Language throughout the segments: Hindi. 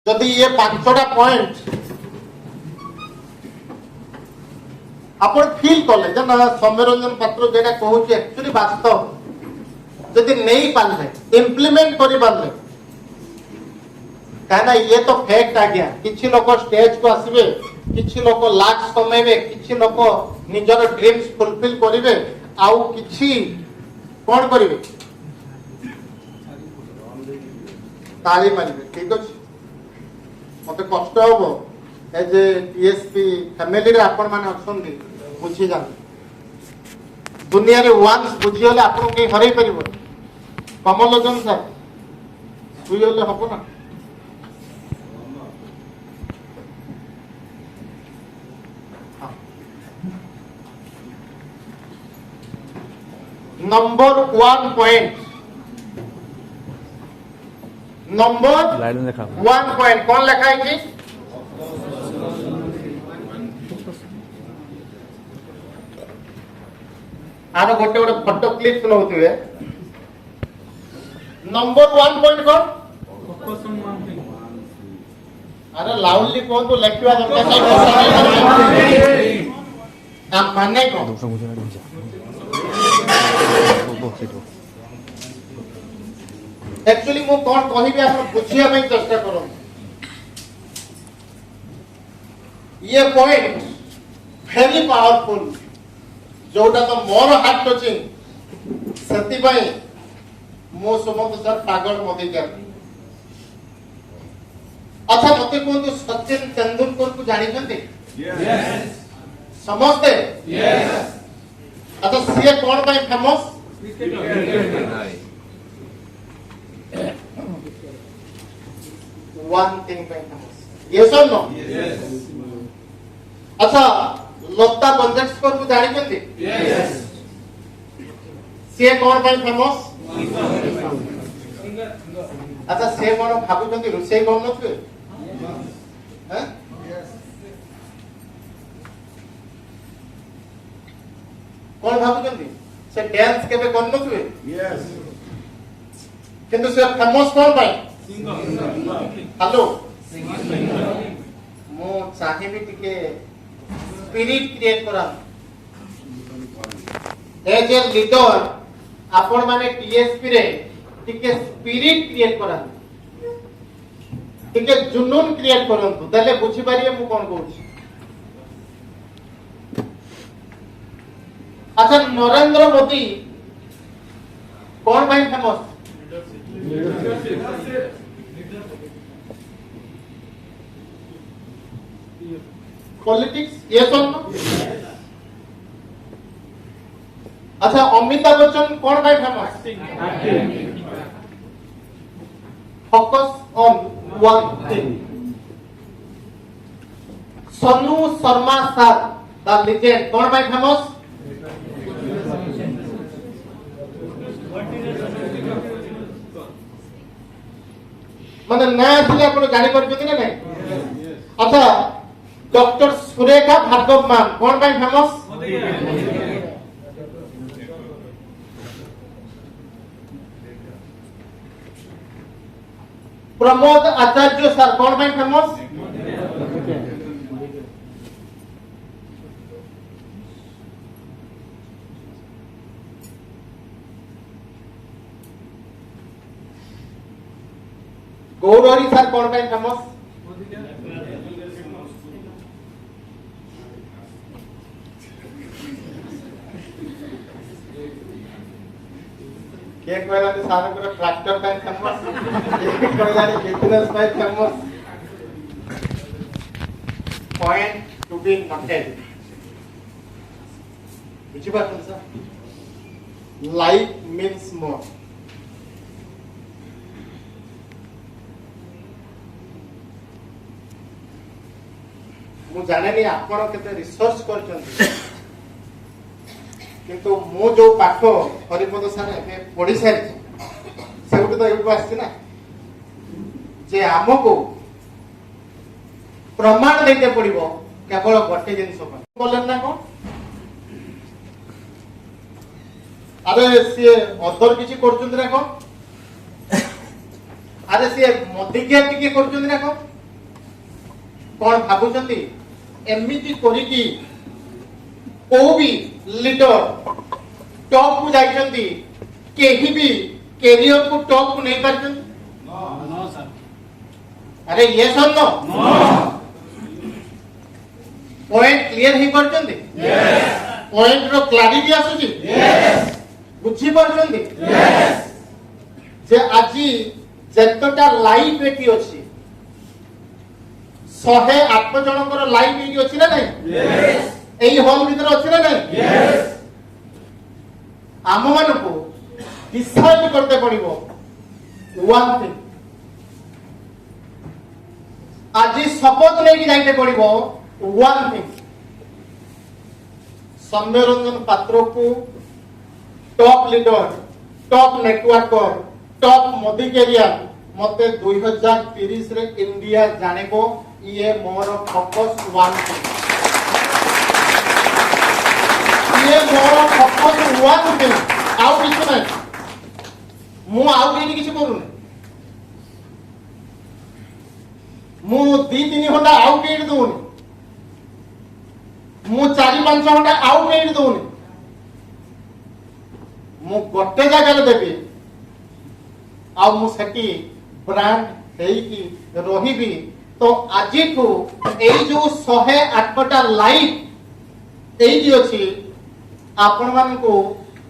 যদি ये 5टा पॉइंट आपण फील कले जे ना सौम्यरंजन पात्र जेटा कहूँ एक्चुअली वास्तव जदि नहीं पारे इम्प्लीमेंट कर पारे कहना ये तो फैक्ट आ गया किसी लोग स्टेज को आसबे किसी लोग लाक्स कमेबे किसी लोग निजर ड्रीम्स फुलफिल करेंगे आउ किसी कौन करेंगे ताली मारे ठीक अच्छे मत कष्ट हम एज ए टीएसपी फैमिली रे आपण माने अछंती बुझी जाते दुनिया रे वंस बुझी होले आपण के हरई परिबो कमलोचन सर सुई होले हबो ना नंबर 1 पॉइंट नंबर 1 पॉइंट कौन लिखा है जी आरो गोटे गोटे फोटो क्लिक नौथिबे नंबर 1 पॉइंट कौन फोकस ऑन वन थिंग अरे लाउडली कौन तो लिखवा दरकार आप माने कौन एक्चुअली मु कौन कहिबे आप बुझिया में चेष्टा करो ये पॉइंट वेरी पावरफुल जोटा तो मोर हार्ट टचिंग सेति भाई मो सुमंत सर पागल मोदी कर अच्छा मते कोन तो सचिन तेंदुलकर को जानि छथि यस समझते यस अच्छा सीए कौन भाई फेमस वन थिंग भाई फेमस यस और नो यस अच्छा लता मंगेशकर को जानि छथि यस सीए कौन भाई फेमस अच्छा से कौन भाबु छथि रुसई कौन नथि हैं कौन भाबुଛନ୍ତି से डांस केबे करन नथुए यस किंतु से फेमस कौन भाई हेलो मो चाहिबी टिके स्पिरिट क्रिएट करा एज ए लीडर आपण माने टीएसपी रे टिके स्पिरिट क्रिएट करा टिके जुनून क्रिएट करंतु तले बुझी पारिए मु कोन कहूची अच्छा नरेंद्र मोदी कौन भाई फेमस पॉलिटिक्स यस और नो अच्छा अमिताभ बच्चन कौन भाई famous focus on one thing Sonu Sharma sir the legend कौन भाई फेमस माने नया थे आप जानी पार्टी ना नहीं अच्छा डॉक्टर सुरेखा भार्गव मान कौन भाई फेमस प्रमोद आचार्य सर कौन भाई फेमस गौरहरी सर कौन भाई फेमस के कहला कि सारे पूरा ट्रैक्टर का फेमस एक कहला कि बिजनेस का famous point to be noted बुझी बात सर लाइफ मींस मोर मु जाने नहीं आपण केते रिसर्च करछन किंतु मु जो पाठ हरिपद सर एबे पढी सारी सेउट तो एउट आछि ना जे हमको प्रमाण देते पड़िबो केवल गोटे जिंस पर बोलन ना कोन अरे सी अदर किछि करछन ना कोन अरे सी मोदी के टिके करछन ना कोन कौन भाबुचंती एमिति करिकी को भी लीडर टॉप को जाइचंती केही भी कैरियर को टॉप को नहीं करचंती नो सर अरे यस और नो पॉइंट क्लियर ही करचंती यस पॉइंट रो क्लैरिटी आसुची यस बुझी परचंती यस जे आजी जेतटा लाइव एटी अछि 108 जनकर लाइव एटी अछि ना नहीं यस एई हॉल भीतर अछि ना नहीं यस आम मान को डिसाइड करते पड़िबो वन थिंग आज शपथ नहीं जाइते पड़िबो वन थिंग सौम्यरंजन पात्र को top leader top networker top Modicare मते 2030 रे इंडिया जानेबो ये मोर फोकस वन थिंग ये मोर फोकस वन थिंग आउ किछु नै मु आउ केनी किछु करूनी मु 2-3 घंटा आउ केनी दोनी मु 4-5 घंटा आउ केनी दोनी मु गोटे जगह देबी आ मु सेठी ब्रांड हेई रहिबी तो आजी को एई जो 108टा लाइव एई जे अछि आपण मान को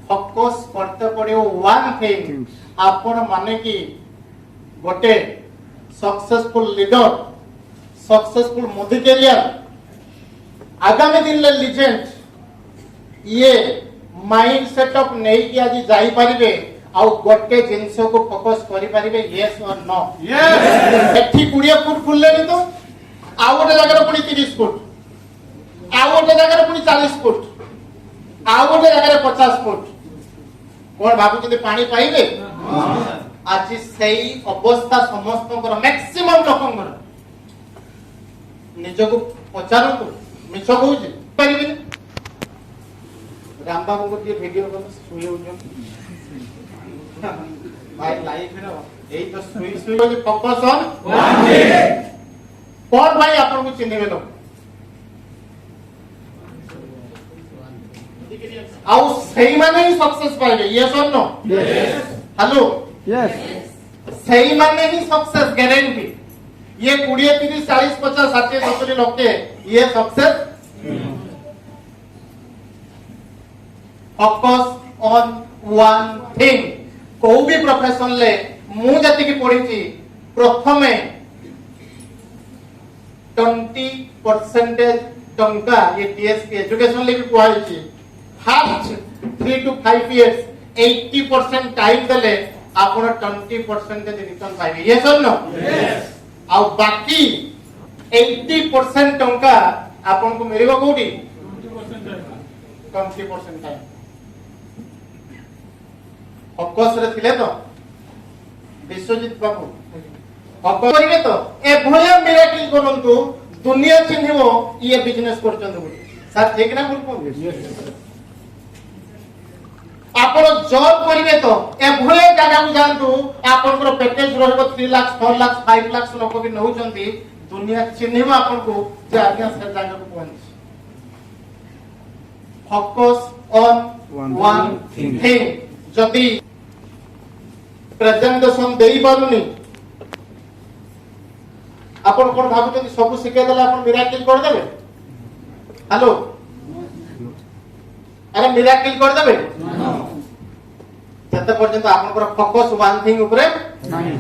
फोकस करते पड़ियो वन थिंग आपण माने की गोटे successful leader successful Modicare आगामी दिन ले लीजेंड ये माइंड सेटअप नहीं कि आज जाई परिबे आ गोटे जिंस को फोकस करि परिबे यस और नो यस एठी 20 फुट खुलले नि तो आ गोटे जगह पुनी 30 फुट आ गोटे जगह पुनी 40 फुट आ गोटे जगह 50 फुट कोन भाबु जदि पानी पाइबे आज सही अवस्था समस्त मैक्सिमम लोकंकर निज को पचारतु मिछ कहूची पारिबे राम बाबू को ये वीडियो को सुई हो भाई लाइफ रे एई तो सुई सुई को फोकस ऑन वन थिंग कोन भाई आपन को चिन्हबे लो आउ सही माने ही सक्सेस पाइबे यस और नो यस हेलो यस सही माने ही सक्सेस गारंटी ये 20 30 40 50 60 70 लोग के ये success focus on one thing को भी प्रोफेशन ले मु जति की पढ़ी छी प्रथमे 20% टंका ये टीएसपी एजुकेशन ले भी पढ़ाई छी फर्स्ट 3 to 5 years 80% टाइम देले आपण 20% रिटर्न पाइबे यस और नो यस आ बाकी 80% टंका आपण को मिलिबो कोठी 20% टाइम फोकस रे थिले तो विश्वजीत बाबू फोकस करिवे तो ए भया मिराकिल करंतु दुनिया चिन्हिबो ये बिजनेस करचंद सर ठीक ना बोल कोन आपण जॉब करिवे तो ए भया जगह को जानतु आपनकर पैकेज रहबो 3 लाख 4 लाख 5 लाख लोक भी नहुचंती दुनिया चिन्हिबो आपन को जे आज्ञा से जगह को पहुंच फोकस ऑन वन थिंग जदी प्रेजेंटेशन देई पारुनी आपण कोन भाबुचंती सब शिखे देला आपण मिराकिल कर देबे हेलो अरे मिराकिल कर देबे जते पर्यंत आपनकर फोकस वन थिंग ऊपर नहीं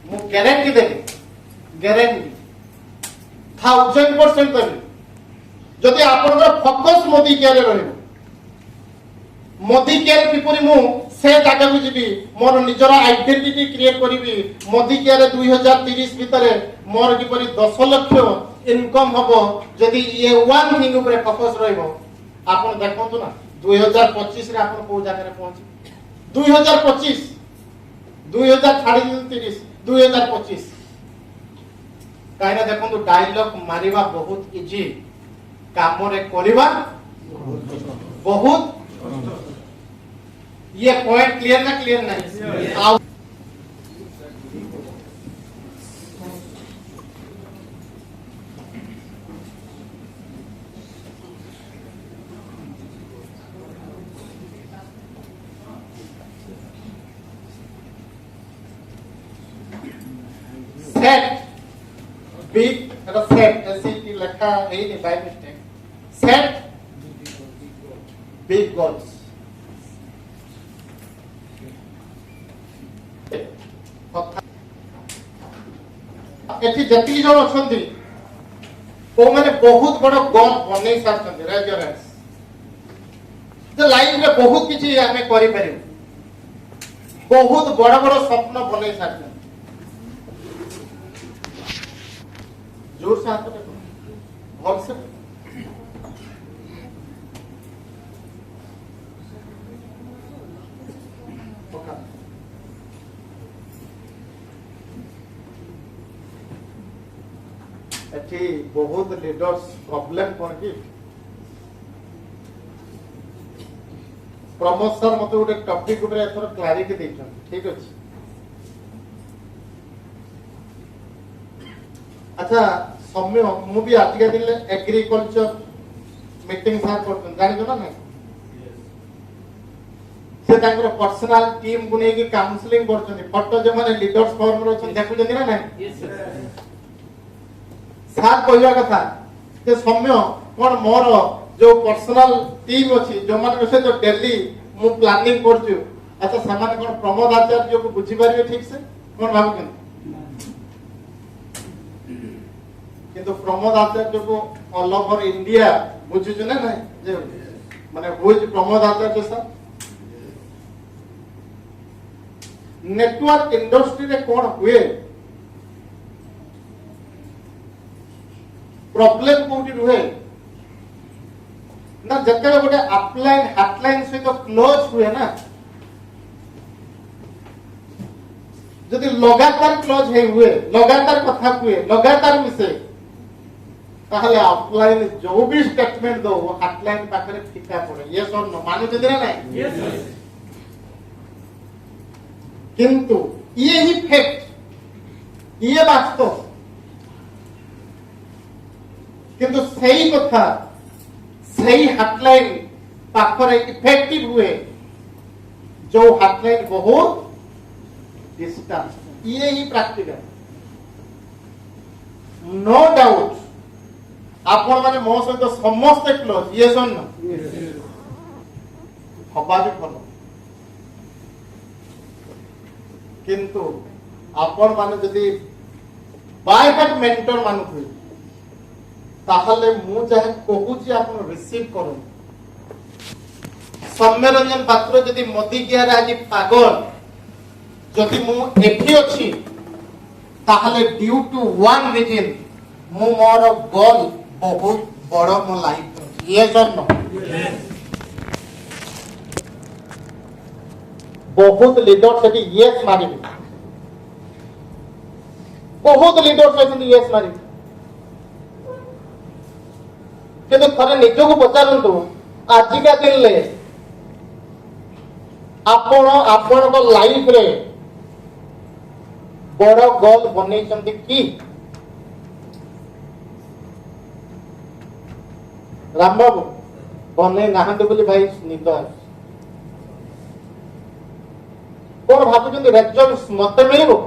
मु गारंटी देबे गारंटी 1000% देबे जदि आपनकर फोकस मोदी केरे रहबो मोदी केयर किपरि मु से जगह को जीबी मोर निजर आइडेंटिटी क्रिएट करिवि मोदी केयर 2030 भितरे मोर किपरि 10 लाख इनकम हबो जदि ये वन थिंग ऊपर फोकस रहबो आपण देखंतु ना 2025 रे आपण को जगह रे पहुंची 2025 2030 2025 काइना देखंतु डायलॉग मारिबा बहुत इजी काम रे करिबा बहुत ये पॉइंट क्लियर ना क्लियर नहीं সেট বিগ এটা সেট এসিটি লেখা এইনি by mistake set big goals এটি যেତିକି ଜଣ ଅଛନ୍ତି କୋଉମାନେ ବହୁତ ବଡ ଗୋଲ ବନେଇ ସାରିଛନ୍ତି ରେଜରେନ୍ସ ଯେ ଲାଇଫରେ ବହୁତ କିଛି ଆମେ କରିପାରିବୁ ବହୁତ ବଡ ବଡ ସ୍ୱପ୍ନ ବନେଇ ସାରିଛନ୍ତି ଜୋର ସେ ହାତ ଦେଖ ଭଲସେ এটি বহুত লিডর্স প্রবলেম কোন কি প্রমোদ স্যার মতো গোটে টপিক উপরে এথর ক্লারিটি ଦେଇଛନ୍ତି ঠিক আছে আচ্ছা সৌম্য মু বি আজকে দিলে এগ্রিকলচার মিটিং স্যার করছেন জানিছো না নাই সে তাଙ୍କର পর্সনাল টিম কু নেকি কাউন্সেলিং করছেন ফটো যে মানে লিডর্স ফর্ম রে অছেন দেখুছেন না নাই ସାର୍ କହିବା କଥା ଯେ ସୌମ୍ୟ କଣ ମୋର ଯୋଉ ପର୍ସନାଲ ଟିମ୍ ଅଛି ଯୋଉମାନଙ୍କ ସହିତ ଡେଲି ମୁଁ ପ୍ଲାନିଂ କରୁଛୁ ଆଚ୍ଛା ସେମାନେ କଣ ପ୍ରମୋଦ ଆଚାର୍ଯ୍ୟକୁ ବୁଝିପାରିବେ ଠିକ ସେ କଣ ଭାବୁଛନ୍ତି କିନ୍ତୁ ପ୍ରମୋଦ ଆଚାର୍ଯ୍ୟକୁ ଅଲ ଓଭର ଇଣ୍ଡିଆ ବୁଝୁଛୁ ନା ନାଇଁ ଯେ ମାନେ ହୁଇଜ ପ୍ରମୋଦ ଆଚାର୍ଯ୍ୟ ସାର୍ ନେଟୱାର୍କ ଇଣ୍ଡଷ୍ଟ୍ରିରେ କଣ ହୁଏ प्रॉब्लम कोठी रुहे ना जतले गोटे अपलाइन हटलाइन सहित क्लोज हुए ना जदि लगातार क्लोज हे हुए लगातार कथा हुए लगातार मिसे ताहले अपलाइन जो भी स्टेटमेंट दो वो हटलाइन पाखरे फिका पड़े यस और नो माने जदि ना नहीं यस किंतु ये ही फैक्ट ये वास्तव किंतु सही कथा सही हटलाइन पाखरे इफेक्टिव हुए जो हटलाइन बहुत डिस्टेंस ये ही प्रैक्टिकल नो डाउट आपण माने मो सहित समस्त क्लोज ये सुन हबा भी भलो किंतु आपण माने यदि बाय हार्ट मेंटर मान हुए ताहले मु चाहे कहूची आपण रिसीव करू सम्मेलन पात्र यदि मोदी कियार आज पागल जदि मु एठी अछि ताहले ड्यू टू वन रीजन मु मोर गोल बहुत बड़ मो लाइफ ये जन्म बहुत लीडर सेठी यस मारिबे बहुत लीडर सेठी यस मारिबे किंतु थरे निजको पचारंतु आजिका दिन ले आपण आपण को लाइफ रे बड़ गोल बनेइछंती की राम बाबू बने नाहंते बोली भाई निद कोन भाबुछंती रेजल्ट्स मते मिलिबो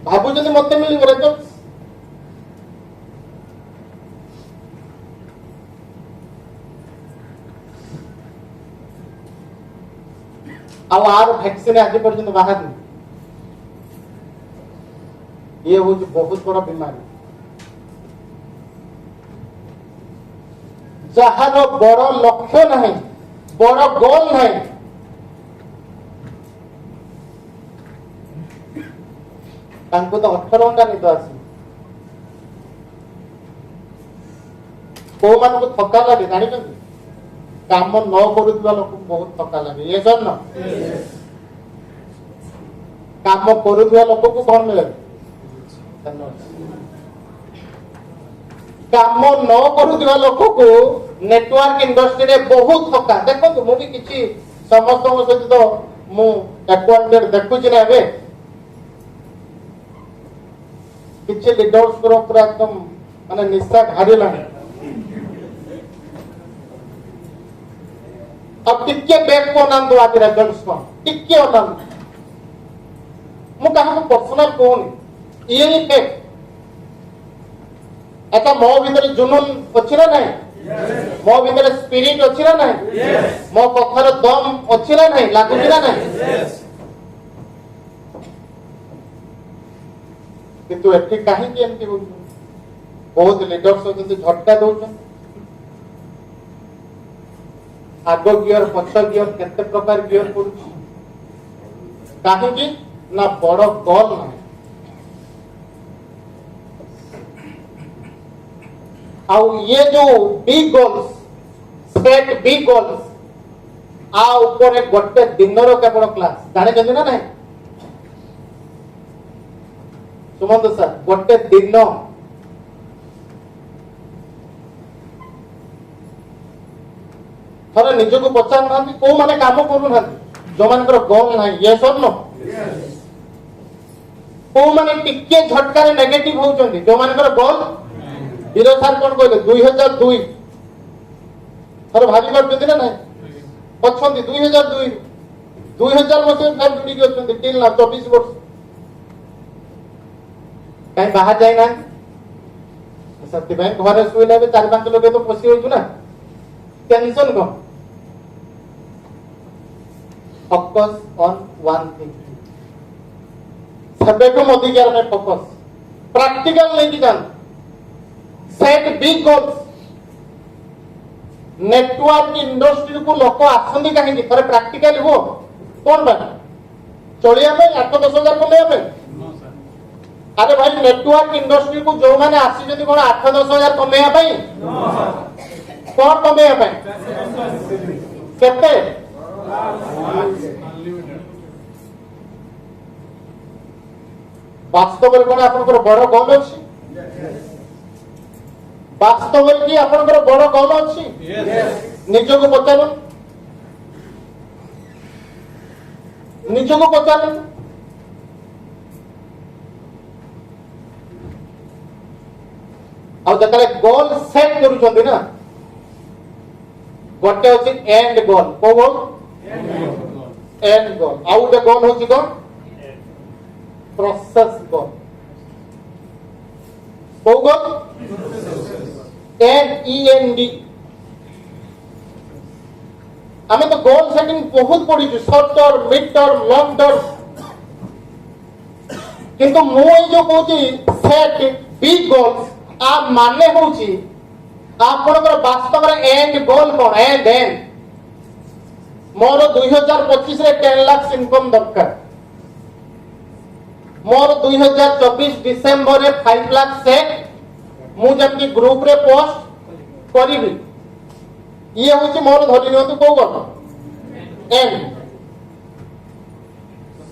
भाबुछंती मते मिलिबो रेजल्ट्स आर वैक्सीन आज पर्यंत बाहर ये हूँ बहुत बड़ा बीमारी जार बड़ लक्ष्य नहीं बड़ गोल नहीं तो 18 घंटा निद आस को मान को थका लगे जानी काम न करुवा लोक बहुत थका लगे ये जन काम करुवा लोक को कौन मिले काम न करुवा लोक को नेटवर्क इंडस्ट्री रे बहुत थका देखो मु भी किछि समस्त सहित तो मु एक्वांटेड देखुछि ना एबे किछि लीडर्स को पूरा एकदम माने निशा घारी लागे अब टिके बैक को नाम दो आज रिजल्ट्स को टिके नाम ମୁଁ କାହାକୁ ପର୍ସନାଲ କହୁନି, ଇଏ ହିଁ ଫେକ୍। ଏଟା ମୋ ଭିତରେ ଜୁନୁନ ଅଛି ନା ନାହିଁ? ମୋ ଭିତରେ ସ୍ପିରିଟ ଅଛି ନା ନାହିଁ? ମୋ କଥାର ଦମ ଅଛି ନା ନାହିଁ? ଲାଗୁଛି ନା ନାହିଁ? କିନ୍ତୁ ଏଠି କାହିଁକି ଏମିତି ହଉଛି? ବହୁତ ଲିଡର୍ସ ଅଛନ୍ତି ଝଟକା ଦଉଛନ୍ତି, ଆଗ ଗିଅର ପଛ ଗିଅର କେତେ ପ୍ରକାର ଗିଅର ପଡୁଛି। କାହିଁକି ନା ବଡ ଗୋଲ ନାହିଁ। ଆଉ ଇଏ ଯୋଉ big goals, set big goals, ଆ ଉପରେ ଗୋଟେ ଦିନର କେବଳ କ୍ଲାସ, ଜାଣିଛନ୍ତି ନା ନାହିଁ? ସୁମନ୍ତ ସାର୍, ଗୋଟେ ଦିନ ଥରେ ନିଜକୁ ପଚାରୁନାହାନ୍ତି କୋଉମାନେ କାମ କରୁନାହାନ୍ତି, ଯୋଉମାନଙ୍କର ଗୋଲ ନାହିଁ। ୟେସ୍ ଅର୍ ନୋ? କୋଉମାନେ ଟିକେ ଝଟକାରେ ନେଗେଟିଭ ହଉଛନ୍ତି, ଯୋଉମାନଙ୍କର ଗୋଲ। ବୀର ସାର୍ କଣ କହିଲେ? 2002 ଥରେ ଭାବି ପାରୁଛନ୍ତି ନା ନାହିଁ? ଅଛନ୍ତି 2002 2000 ମସିହା ଯୋଡ଼ିକି ଅଛନ୍ତି ଟିଲ୍ ନା 24 ବର୍ଷ। କାହିଁ ବାହାର ଯାଇନାହାନ୍ତି? ସେଥିପାଇଁ ଘରେ ଶୋଇଲେ ଏବେ 4-5 ଲୋକ ତ ପଶି ହଉଛୁ ନା, ଟେନସନ କଣ? Focus on one thing. ସେବେଠୁ ମୋଦି କେୟାର ପାଇଁ ଫୋକସ୍, ପ୍ରାକ୍ଟିକାଲ ନେଇକି ଯାଆନ୍ତୁ। Set big goals. ନେଟୱାର୍କ ଇଣ୍ଡଷ୍ଟ୍ରିକୁ ଲୋକ ଆସନ୍ତି କାହିଁକି? ଥରେ ପ୍ରାକ୍ଟିକାଲି ହୁଅ। କଣ ପାଇଁ? ଚଳିବା ପାଇଁ, 8-10 ହଜାର କମେଇବା ପାଇଁ? ଆରେ ଭାଇ, ନେଟୱାର୍କ ଇଣ୍ଡଷ୍ଟ୍ରିକୁ ଯୋଉମାନେ ଆସିଛନ୍ତି କଣ 8-10 ହଜାର କମେଇବା ପାଇଁ? କଣ କମେଇବା ପାଇଁ? କେତେ? ବାସ୍ତବରେ କଣ ଆପଣଙ୍କର ବଡ ଗୋଲ ଅଛି? ବାସ୍ତବରେ କି ଆପଣଙ୍କର ବଡ ଗୋଲ ଅଛି? ନିଜକୁ ପଚାରୁନ, ନିଜକୁ ପଚାରୁନ। ଆଉ ଯେତେବେଳେ ଗୋଲ ସେଟ୍ କରୁଛନ୍ତି ନା, ଗୋଟେ ଅଛି ଏଣ୍ଡ ଗୋଲ। କୋଉ ଗୋଲ? ଏଣ୍ଡ ଗୋଲ। ଆଉ ଗୋଟେ ଗୋଲ ହଉଛି କଣ? Process goal. କୋଉ ଗୋଲ? END। ଆମେ ତ ଗୋଲ ସେଟିଂ ବହୁତ ପଢିଛୁ, short term, mid term, long term. କିନ୍ତୁ ମୁଁ ଏଇ ଯୋଉ କହୁଛି ସେଟ୍ ବିଗ ଗୋଲ୍ସ, ଆ ମାନେ ହଉଛି ଆପଣଙ୍କର ବାସ୍ତବରେ ଏଣ୍ଡ ଗୋଲ କଣ? ଏଣ୍ଡ ମୋର 2025 ରେ 10 ଲାख ଇନକମ ଦରକାର, ମୋର 2024 ଡିସେମ୍ବର ରେ 5 ଲାख ସେଟ୍ ମୁଁ ଯେମିତି ଗ୍ରୁପ ରେ ପୋଷ୍ଟ କରିବି। ଇଏ ହଉଛି ମୋର, ଧରି ନିଅନ୍ତୁ କୋଉ ଗୋଲ? ଏଣ୍ଡ।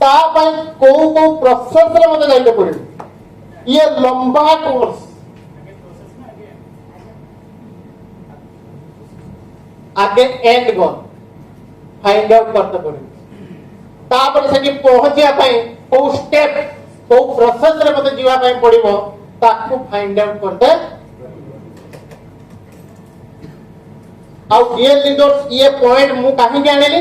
ତା ପାଇଁ କୋଉ କୋଉ ପ୍ରୋସେସ ରେ ମତେ ଯାଇତେ ପଡିବ? ଇଏ ଲମ୍ବା କୋର୍ସ। आगे एंड गोल फाइंड आउट करते पड़े, तापर से पहुंचा को स्टेप को प्रोसेस रे मते जीवा पड़ो ताकू फाइंड आउट करते। आउ डियर लीडर्स, ये पॉइंट मु कहीं आनिली,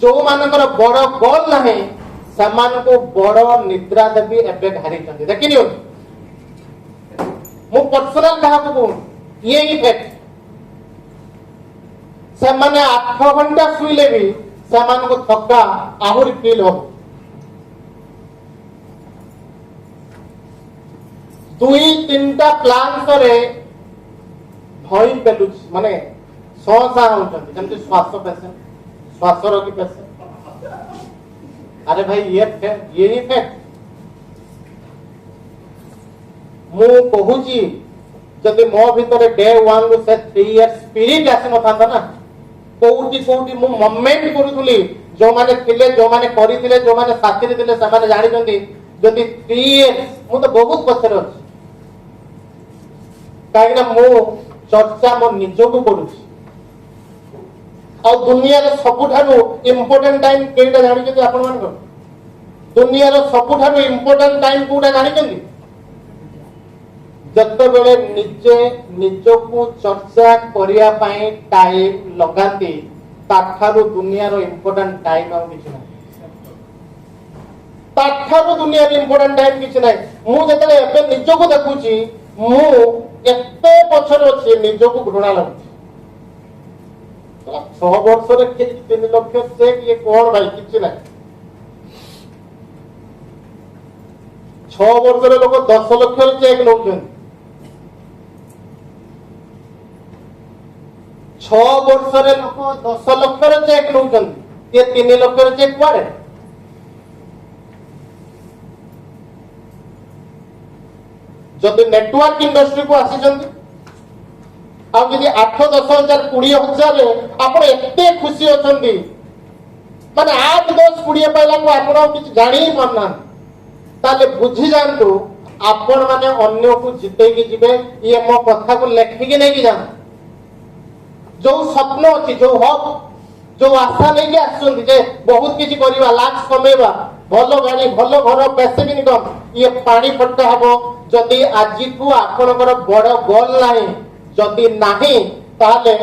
जो मानकर बड़ गोल नहीं समान को बड़ निद्रा देवी एबे घारी चंदी देखिनि। मु पर्सनल कहा को कहूं, ये ही फैक्ट। से माने 8 घंटा सुईले भी सेमान को थका आहुरी फील हो। 2-3टा प्लान करे भई पेलुछ माने सहसा होचंती, जेमति श्वास पेशेंट, श्वास रोगी पेशेंट। अरे भाई, ये ही फैक्ट। मु कहूची जदि मो भितर डे 1 रु से 3 इयर्स स्पिरिट आसी न थांता ना, कोउटी कोउटी मु मोमेंट करूथुली, जो माने थिले, जो माने करिथिले, जो माने साथी रे थिले, से माने जानि जंती जदि 3 इयर्स मु तो बहुत पछरे अछि। काहे ना मु चर्चा मो निजो को करूची। आ दुनिया रे सबुठारु इंपोर्टेंट टाइम केटा जानि जंती आपण मान को? दुनिया रे सबुठारु इंपोर्टेंट टाइम कोटा जानि जंती? जत्ते बेले निजे निजको चर्चा करिया पई टाइम लगाती, ताठारु दुनिया रो इंपोर्टेंट टाइम आ किछ ना। ତାଠାରୁ ଦୁନିଆରେ ଇମ୍ପୋର୍ଟାଣ୍ଟ ଟାଇମ୍ କିଛି ନାହିଁ। ମୁଁ ଯେତେବେଳେ ଏବେ ନିଜକୁ ଦେଖୁଛି ମୁଁ ଏତେ ପଛରେ ଅଛି ନିଜକୁ ଘୃଣା ଲାଗୁଛି। 6 ବର୍ଷରେ 3 ଲକ୍ଷ ଚେକ୍ ଇଏ କଣ ଭାଇ କିଛି ନାହିଁ। 6 ବର୍ଷରେ ଲୋକ 10 ଲକ୍ଷର ଚେକ୍ ନଉଛନ୍ତି। 6 ବର୍ଷରେ ଲୋକ 10 ଲକ୍ଷର ଚେକ୍ ନଉଛନ୍ତି। ଇଏ 3 ଲକ୍ଷର ଚେକ୍ କୁଆଡେ? ଯଦି ନେଟୱାର୍କ ଇଣ୍ଡଷ୍ଟ୍ରିକୁ ଆସିଛନ୍ତି ଆଉ ଯଦି 8-10 ହଜାର 20 ହଜାରରେ ଆପଣ ଏତେ ଖୁସି ଅଛନ୍ତି, ମାନେ 8-10-20 ପାଇଲାକୁ ଆପଣ ଆଉ କିଛି ଜାଣି ହିଁ ପାରୁନାହାନ୍ତି, ତାହେଲେ ବୁଝି ଯାଆନ୍ତୁ ଆପଣ ମାନେ ଅନ୍ୟକୁ ଜିତେଇକି ଯିବେ। ଇଏ ମୋ କଥାକୁ ଲେଖିକି ନେଇକି ଯାଆନ୍ତୁ। ଯୋଉ ସ୍ୱପ୍ନ ଅଛି, ଯୋଉ ହକ୍, ଯୋଉ ଆଶା ନେଇକି ଆସୁଛନ୍ତି ଯେ ବହୁତ କିଛି କରିବା, ଲାକ୍ସ କମେଇବା, ଭଲ ଗାଡି, ଭଲ ଘର, ପ୍ୟାସିଭ୍ ଇନକମ୍, ଇଏ ପାଣି ଫଟକା ହବ ଯଦି ଆଜିଠୁ ଆପଣଙ୍କର ବଡ ଗୋଲ ନାହିଁ। ଯଦି ନାହିଁ ତାହେଲେ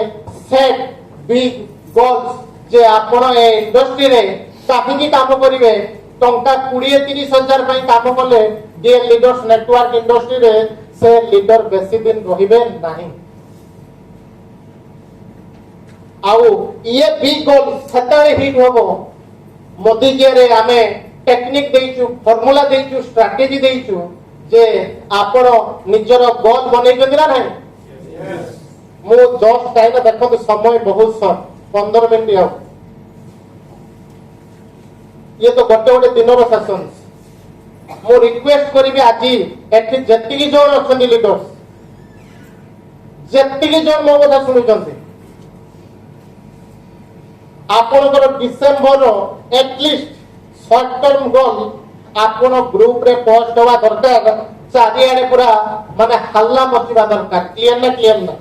ସେଟ୍ ବିଗ୍ ଗୋଲ୍ସ ଯେ ଆପଣ ଏ ଇଣ୍ଡଷ୍ଟ୍ରିରେ କାହିଁକି କାମ କରିବେ। ଟଙ୍କା 20-30 ହଜାର ପାଇଁ କାମ କଲେ ଯିଏ ଲିଡର୍ସ ନେଟୱାର୍କ ଇଣ୍ଡଷ୍ଟ୍ରିରେ ସେ ଲିଡର ବେଶୀ ଦିନ ରହିବେ ନାହିଁ। ଆଉ ଇଏ ବିଗ୍ ଗୋଲ୍ ସେତେବେଳେ ହିଟ୍ ହବ ମୋଦି ଜିରେ ଆମେ ଟେକ୍ନିକ ଦେଇଛୁ, ଫର୍ମୁଲା ଦେଇଛୁ, ଷ୍ଟ୍ରାଟେଜି ଦେଇଛୁ ଯେ ଆପଣ ନିଜର ଗୋଲ୍ ବନେଇଛନ୍ତି ନା ନାହିଁ। ମୁଁ ଜଷ୍ଟ ଚାହିଁଲେ ଦେଖନ୍ତୁ ସମୟ ବହୁତ ସର୍ଟ, 15 ମିନିଟ୍ ହବ। ଇଏ ତ ଗୋଟେ ଦିନର ସେସନ। ମୁଁ ରିକ୍ୱେଷ୍ଟ କରିବି ଆଜି ଏଠି ଯେତିକି ଜଣ ଅଛନ୍ତି ଲିଡର୍ସ, ଯେତିକି ଜଣ ମୋ କଥା ଶୁଣୁଛନ୍ତି, ଆପଣଙ୍କର December at least short term goal ଆପଣ ଗ୍ରୁପରେ ପୋଷ୍ଟ ହେବା ଦରକାର। ଚାରିଆଡେ ପୁରା ମାନେ ହାଲ୍ଲା ମଚିବା ଦରକାର। କ୍ଲିୟର ନା କ୍ଲିୟର ନା?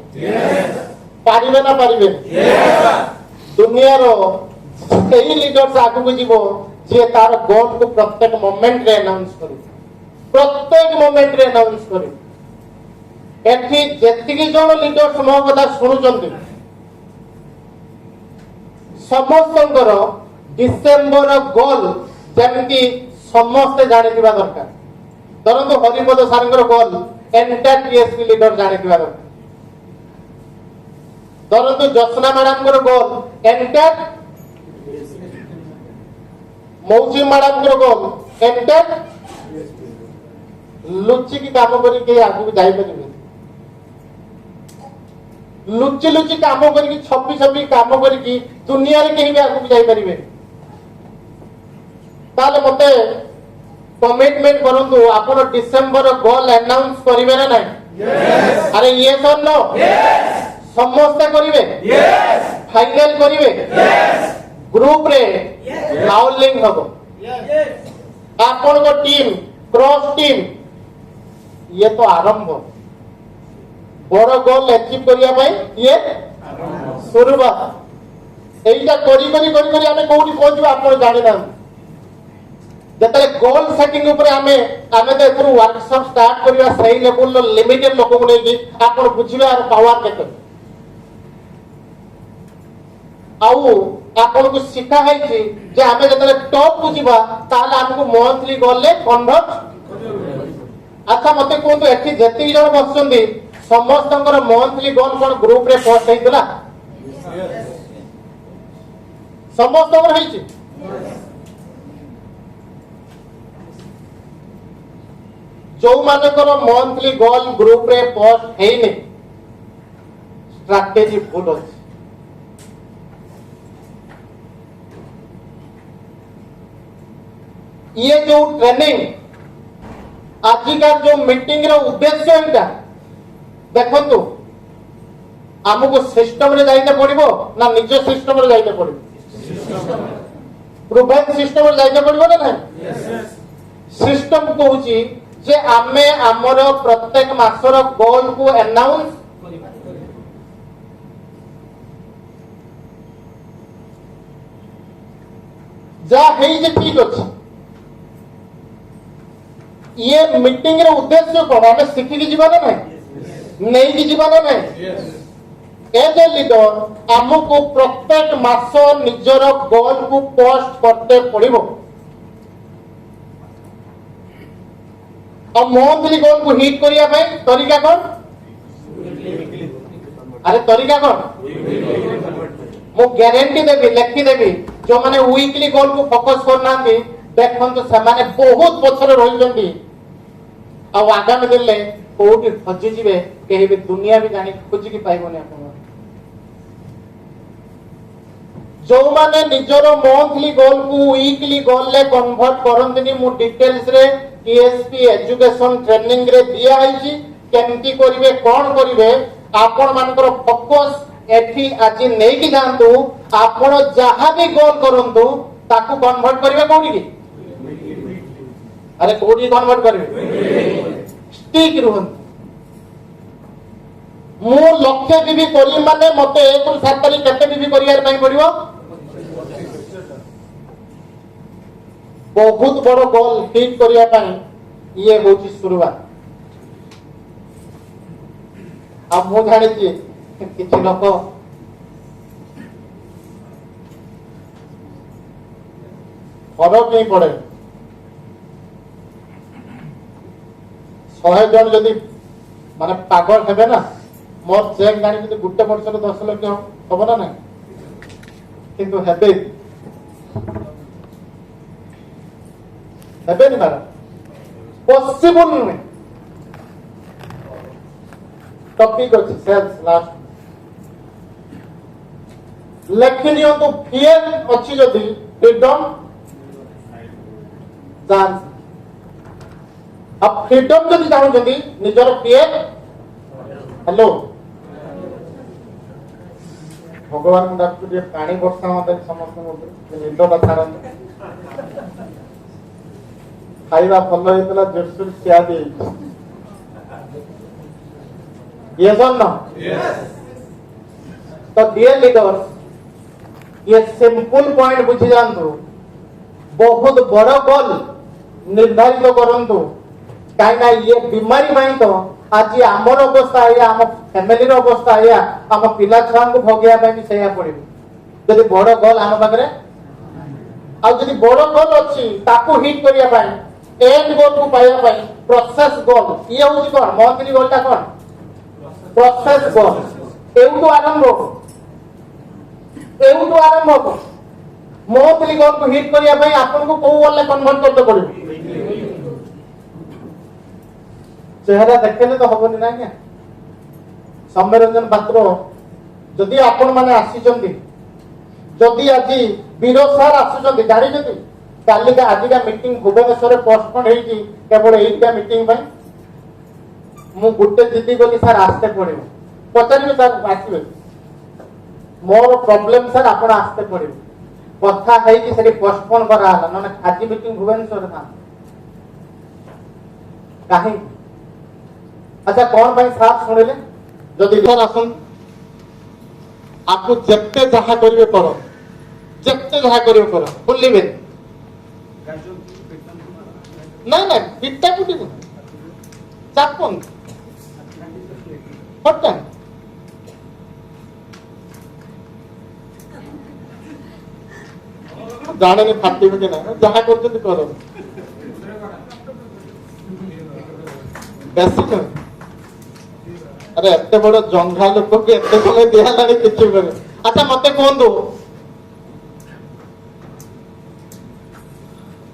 ପାରିବେ ନା ପାରିବେ? ଦୁନିଆର ସେଇ ଲିଡର୍ସ ଆଗକୁ ଯିବ ଯିଏ ତାର ଗୋଲକୁ ପ୍ରତ୍ୟେକ ମୋମେଣ୍ଟରେ ଆନାଉନ୍ସ କରିବ, ପ୍ରତ୍ୟେକ ମୋମେଣ୍ଟରେ ଆନାଉନ୍ସ କରିବ। ଏଠି ଯେତିକି ଜଣ ଲିଡର୍ସ ମୋ କଥା ଶୁଣୁଛନ୍ତି ସମସ୍ତଙ୍କର ଡିସେମ୍ବର ଗୋଲ୍ ଯେମିତି ସମସ୍ତେ ଜାଣିଥିବା ଦରକାର। ଧରନ୍ତୁ ହରିପଦ ସାରଙ୍କର ଗୋଲ୍ ଏଣ୍ଟାୟାର ଟିଏସପି ଲିଡର ଜାଣିଥିବା ଦରକାର। ଧରନ୍ତୁ ଜ୍ୟୋତ୍ସ୍ନା ମ୍ୟାଡାମଙ୍କର ଗୋଲ୍ ଏଣ୍ଟାୟାର, ମୌସୁମୀ ମ୍ୟାଡାମଙ୍କର ଗୋଲ୍ ଏଣ୍ଟାୟାର। ଲୁଚିକି କାମ କରି କେହି ଆଗକୁ ଯାଇପାରିବେ। ଲୁଚି ଲୁଚି କାମ କରିକି, ଛପି କାମ କରିକି ଦୁନିଆରେ କେହି ବି ଆଗକୁ ଯାଇପାରିବେ। ତାହେଲେ ମତେ କମିଟମେଣ୍ଟ କରନ୍ତୁ, ଆପଣ ଡିସେମ୍ବର ଗୋଲ୍ ଆନାଉନ୍ସ କରିବେ ନା ନାହିଁ? ଆରେ ୟେସ୍ ଅର୍ नो? ସମସ୍ତେ କରିବେ? ଫାଇନାଲ କରିବେ? ଗ୍ରୁପରେ ଲାଉଲିଂ ହବ। ଆପଣଙ୍କ ଟିମ୍, କ୍ରସ୍ ଟିମ୍, ଇଏ ତ ଆରମ୍ଭ। ବଡ ଗୋଲ୍ ଆଚିଭ୍ କରିବା ପାଇଁ ଇଏ ଶୁରୁଆତ। এইটা করি করি করি করি আমি কোউটি পৌঁছবা আপনি জানিনাহাନ୍ତି। যেତେବେଳେ গোল সেটিং উপরে আমি এথরু ওয়ার্কশপ স্টার্ট করিবা সেই লেভেলর লিমিটেড লোকକୁ নেইকি আপন বুঝিবা আর পাওয়ার কেতে। ଆଉ ଆପଣଙ୍କୁ ଶିଖା ହେଇଛି ଯେ ଆମେ ଯେତେବେଳେ ଟପ୍ କୁ ଯିବା ତାହେଲେ ଆମକୁ ମନ୍ଥଲି ଗୋଲରେ କନଭର୍ଟ। ଆଚ୍ଛା ମତେ କୁହନ୍ତୁ ଏଠି ଯେତିକି ଜଣ ବସୁଛନ୍ତି ସମସ୍ତଙ୍କର ମନ୍ଥଲି ଗୋଲ କଣ ଗ୍ରୁପରେ ପୋଷ୍ଟ ହେଇଥିଲା? ସମସ୍ତଙ୍କର ହେଇଛି? ଯୋଉମାନଙ୍କର ମନ୍ଥଲି ଗୋଲ ଗ୍ରୁପରେ ପୋଷ୍ଟ ହେଇନି ଷ୍ଟ୍ରାଟେଜି ଭୁଲ ଅଛି। ये जो ट्रेनिंग आजिका जो मीटिंग रो उद्देश्य एटा देखंतु हमको सिस्टम रे जाइते पड़िबो ना निज सिस्टम रे जाइते पड़िबो? प्रूवन सिस्टम रे जाइते पड़िबो ना नहीं? सिस्टम कहूची जे आमे हमर प्रत्येक मासर गोल को अनाउंस जा हेई जे ठीक अछि। ये मीटिंग रे उद्देश्य कौन? हमें शिखिकी जीवा ना नहीं, नहीं की जीवा ना नहीं। एज ए लीडर हमको प्रत्येक मास निजर गोल को पोस्ट करते पड़िबो। और मंथली गोल को हिट करिया तरीका कौन अरे तरीका कौन मु ग्यारंटी देवी लेखि देवी जो माने वीकली गोल को फोकस करना देखो तो से बहुत पछरे रही आगामी दिन में कोटी हजि जीवे कहीं भी दुनिया भी जानी खोजिकी पाइबनी जो माने निजर मंथली गोल को वीकली गोल ले कन्वर्ट करंतनी मु डिटेल्स रे टीएसपी एजुकेशन ट्रेनिंग रे दिया आइची केमती करिवे कोन करिवे आपण मानकर फोकस एठी आज नै कि जानतु आपण जहां भी गोल करंतु ताकू कन्वर्ट करिवे कोनी की अरे कोडी कन्वर्ट करिवे स्टिक रहन मु लक्ष्य बीबी करी माने मते 1 रु 7 तारिख केते बीबी करियार पई पड़िबो बहुत बड़ गोल हिट करिया पई ये होची शुरुआत अब मु जानि छी किछि लोक फरक नहीं पड़े 100 जन जदि माने पागल हेबे ना मोर चेक गाड़ी जदि गुटे वर्ष 10 लाख हम ना ना किंतु हेबे हेबे नहीं मारा पॉसिबल नहीं टॉपिक अछि सेल्स लास्ट लेखि लियो तो फियर अछि जदि फ्रीडम चांस अब फ्रीडम जदि चाहूछंती निजर फियर हेलो भगवान डाक्टर जे पानी वर्षा मते समस्त मते निदटा छाड़न खाइबा फल हेतला जर्सुर सिया दे यस और नो यस तो डियर लीडर्स ये सिंपल पॉइंट बुझी जानतु बहुत बड़ गोल निर्धारित करंतु काई ना ये बीमारी भाई तो आज आमर अवस्था या आम फैमिली अवस्था या आम पिला छुआ को भोगिया भी से पड़े जदि बड़ गोल आम पाखे आदि बड़ गोल अच्छी ताकू हिट करने एंड गोल को पाइबा प्रोसेस गोल ये हूँ कौन मंथली गोलटा कौन प्रोसेस गोल एवं आरंभ मंथली गोल को हिट करने आपको कौ गोल कन्वर्ट करते पड़े चेहरा देखेले तो हबनी ना क्या सौम्यरंजन पात्र जदि आपण माने आसीचंती जदि आज वीर सर आसुचंती जानि जति कालिका आजिका मीटिंग भुवनेश्वर पोस्टपोन हेची केवल एइटा मीटिंग पई मु गुटे जिद्दी गली सर आस्ते पड़िबो पचारिबे सर आसीबे मोर प्रॉब्लम सर आपण आस्ते पड़िबो कथा हेकी सेठी पोस्टपोन करा हला नने आज मीटिंग भुवनेश्वर था काहे अच्छा कौन भाई साथ सुनिले जदि सर आसन आपको जत्ते जहा करिवे करो जत्ते जहा करिवे करो बोलिबे ना ना पिट्टा पुटी चापन पटन जाने ने फाटी के ना जहा करते करो बेसी कर अरे एते बड़ जंघा लोक के एते समय दिया लानी किछि करे अच्छा मते कोन दो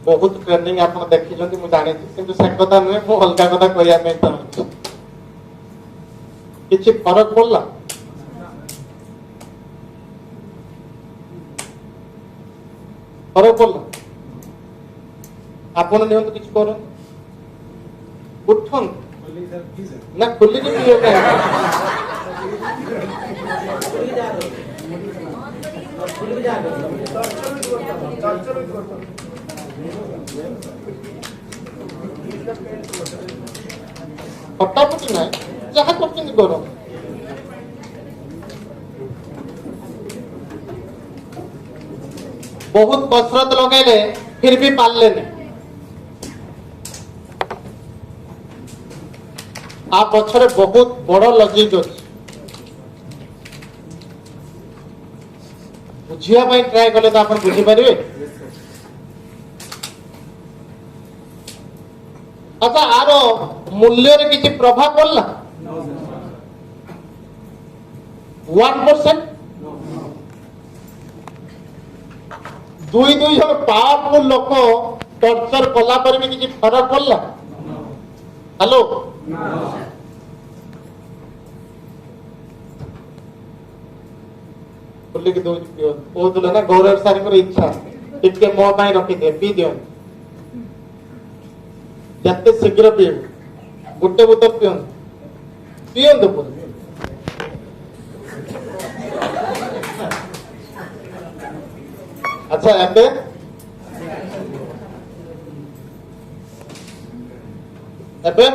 बहुत ट्रेनिंग आपण देखि जंती मु जानि किंतु से कथा नै मु हल्का कथा करिया नै त किछि फरक पड़ला फरक पड़ला आपण नियंत किछि करो उठन ना खुली नहीं पियो क्या फटाफट ना जहाँ करते करो बहुत कसरत लगे फिर भी पाले नहीं आप पछरे बहुत बड़ लॉजिक अछि बुझिया भाई ट्राई कले तो आपण बुझी परिबे আচ্ছা আর মূল্যরে কিছু প্রভাব পড়লা 1%? দুই জন পাওয়ারফুল লোক টর্চর কলা পরে भी কিছু ফরক পড়লা? হ্যালো, बोलिक दौर पियो कौन ना गौरव सारी मोर इच्छा टिके मो पाई रखी दे पी दियो जत्ते शीघ्र पियो गुट्टे बोतल पियो पियो तो पूरा अच्छा एबे एबे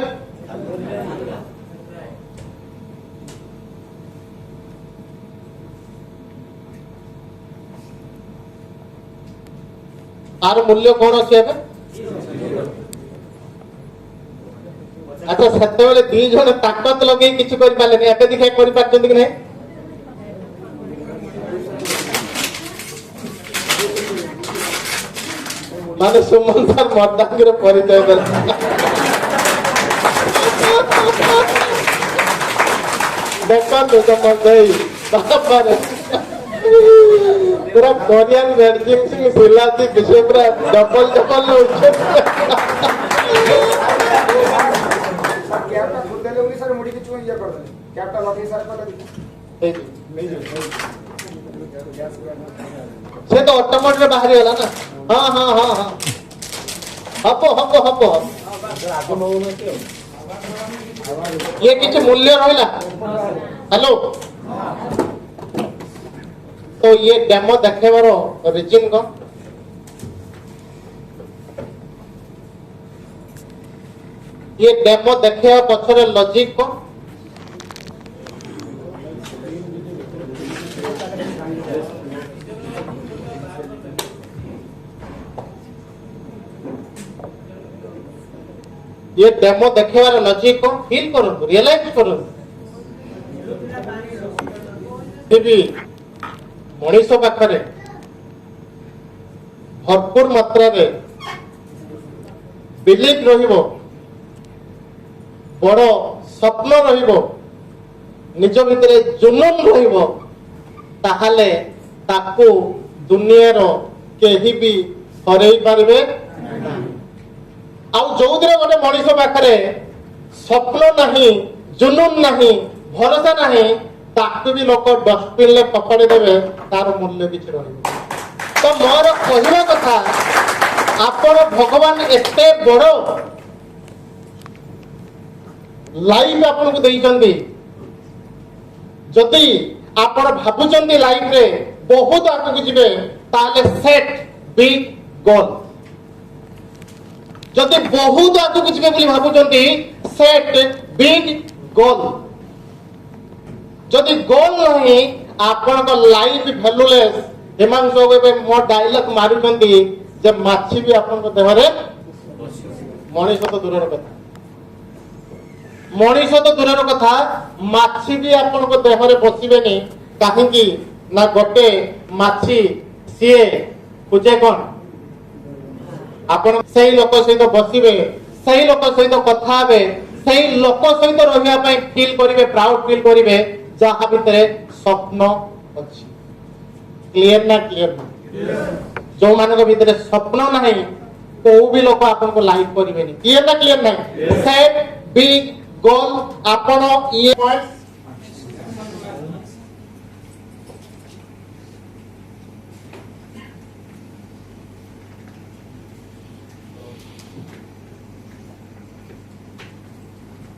आर मूल्य कौन अच्छे एबे अच्छा सेते बेले दी जण ताकत लगे किछु करि पालेनी एबे दिखाई करि पाछन कि नहीं माने सुमन सर मर्दांगीर परिचय देला देखो तो समझई बाबा रे पूरा कोरियन वेडजिंग सिंह सिलासी विषय पूरा डबल डबल उठे कैप्टा खुद देले उनी सर मुड़ी के चुइया कर देले कैप्टा लगे सर को ए से तो ऑटोमेटिक बाहर होला ना हां हां हां हां हपो ये किछ मूल्य रहला हेलो तो ये डेमो देखेबारो रीजन को ये डेमो देखे पछरे लॉजिक को ये डेमो देखेबार लॉजिक को फील करो रियलाइज करो देवी मनीष पाखरे भरपूर मात्रा बिलीफ रहिबो बड़ स्वप्न रहिबो निज भितरे जुनून रहिबो ताहाले ताकू दुनियार केही भी हरई पारबे आउ जो दिन गोटे मनीष पाखरे स्वप्न नहीं जुनून नहीं भरोसा नहीं ताकू भी लोक डस्टबिन ले पकड़ी देवे तार मूल्य किछि रहिबो तो मोर कहवा कथा आपण भगवान एते बड़ लाइफ आपन को देइछन्ती जदि आपण भाबुचन्ती लाइफ रे बहुत आगु को जिवे ताले सेट बिग गोल जदि बहुत आगु को जिवे बोली भाबुचन्ती सेट बिग गोल जदि गोल नहीं आपण को लाइफ वैल्यूलेस हिमांशु बाबू मो डायलॉग मारुचन्ती जे माछी भी आपण को देहरे मनीष तो दूरर कथा मनीष तो दूरर कथा माछी भी आपण को देहरे बसिबेनी काहेकि ना गोटे माछी सीए खुजे कोन आपण सही लोक सहित बसिबे सही लोक सहित कथा हेबे सही लोक सहित रहिया पई फील करिवे प्राउड फील करिवे जहा भितरे स्वप्न अछि क्लियर ना जो मानक भितरे स्वप्न नहीं को भी लोक आपन को लाइक करिवेनी क्लियर ना सेट बिग गोल आपण ये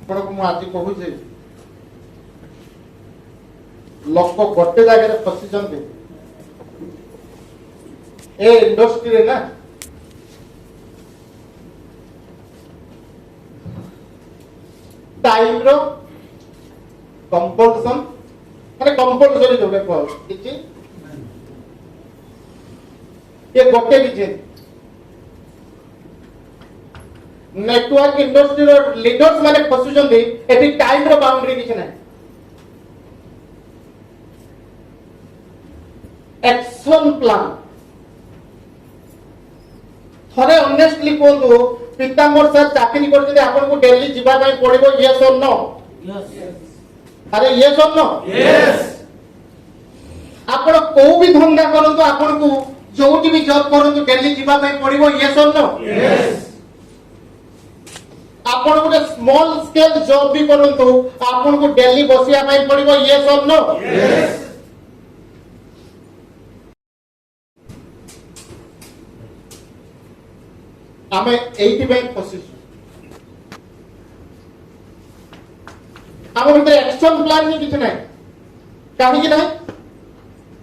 आपण को आज कहू जे लोक गोटे जगह फसी ए इंडस्ट्री रे ना टाइम रो कंपल्सन माने कंपल्सरी जोबे को किछि ये गोटे किछि नेटवर्क इंडस्ट्री रो लीडर्स माने फसुचंदी एठी टाइम रो बाउंड्री किछि नै एक्शन प्लान थरे ऑनेस्टली कोन पीतांबर सर चाकरी करछे आपन को दिल्ली जिबा पई पड़िबो यस और नो अरे यस और नो आपण को भी धंदा करंतु आपण को जोटी भी जॉब करंतु दिल्ली जिबा पई पड़िबो यस और नो आपण को स्मॉल स्केल जॉब भी करंतु आपण को दिल्ली बसिया पई पड़िबो यस और नो आमे एइटी बैंक फसिसु आम भीतर एक्शन प्लान नहीं किछ नहीं कहीं नहीं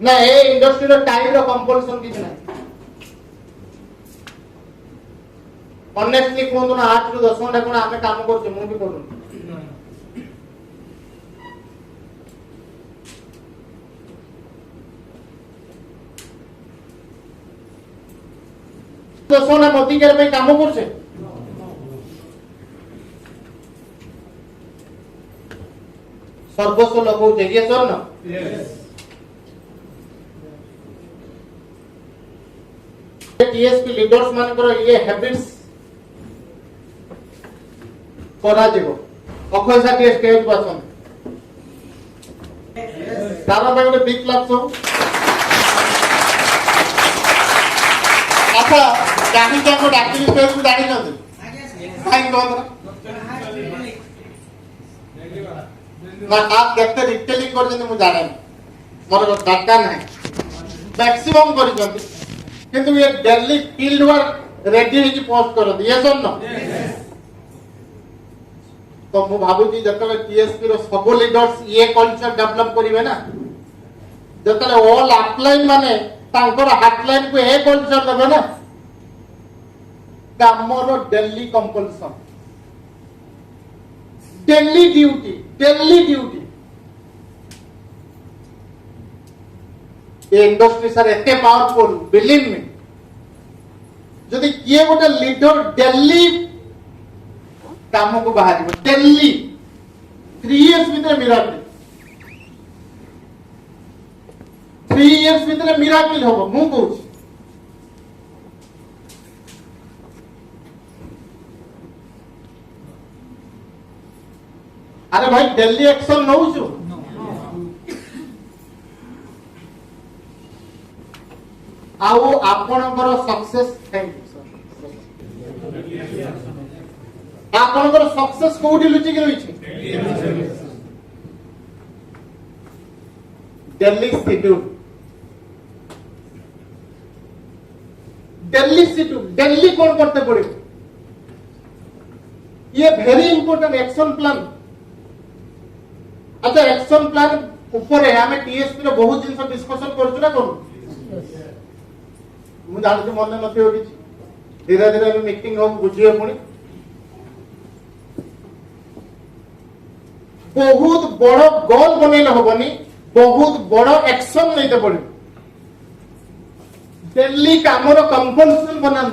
ना ए इंडस्ट्री रो टाइम रो कंपल्सन किछ नहीं ऑनेस्टली कोन ना 8 ରୁ 10 घंटा कोन आमे काम करछे मु भी करू तो सोना मोदी के में काम करछे सर्वस्व लगो चाहिए सर ना टीएसपी लीडर्स मान करो ये हैबिट्स करा जेबो अखय सा टेस्ट स्टेज बसन तारा में ଗୋଟେ बिग क्लास हो अच्छा काहे के को डाक्टरी स्टेज को जानि नथि काहे को ना आप देखते रिटेलिंग कर जने मु जाने मोर डाटा नहीं मैक्सिमम कर जंती किंतु ये दिल्ली फील्ड वर्क रेडी है कि पोस्ट कर दे यस और नो तो मु भाबु जी जतले टीएसपी रो सब लीडर्स ये कल्चर डेवलप करिवे ना जतले ऑल अपलाइन माने तांकर हाटलाइन को ए कल्चर देबे ना कामरो दिल्ली कंपल्सन दिल्ली ड्यूटी ये इंडस्ट्री सर एते पावरफुल बिलीव मी जदि किए गोटे लीडर दिल्ली काम को बाहर दिल्ली 3 इयर्स भीतर मिराकल 3 इयर्स भीतर मिराकल होबो मु कहूँ अरे भाई दिल्ली एक्शन नौ छु आओ आपनकर सक्सेस थैंक यू सर आपनकर सक्सेस कोठी लुचि के रही छै दिल्ली शेड्यूल दिल्ली कौन करते पड़े ये वेरी इंपोर्टेंट एक्शन प्लान अच्छा एक्शन प्लान ऊपर है हमें टीएसपी रो बहुत जिंस डिस्कशन करछु ना कोन मु जानते मन नथि हो किछि धीरे धीरे मीटिंग हो बुझियो पुनी बहुत बड़ गोल बनेले होबनी बहुत बड़ एक्शन लेते पड़े दिल्ली कामरो कंपल्सन बनान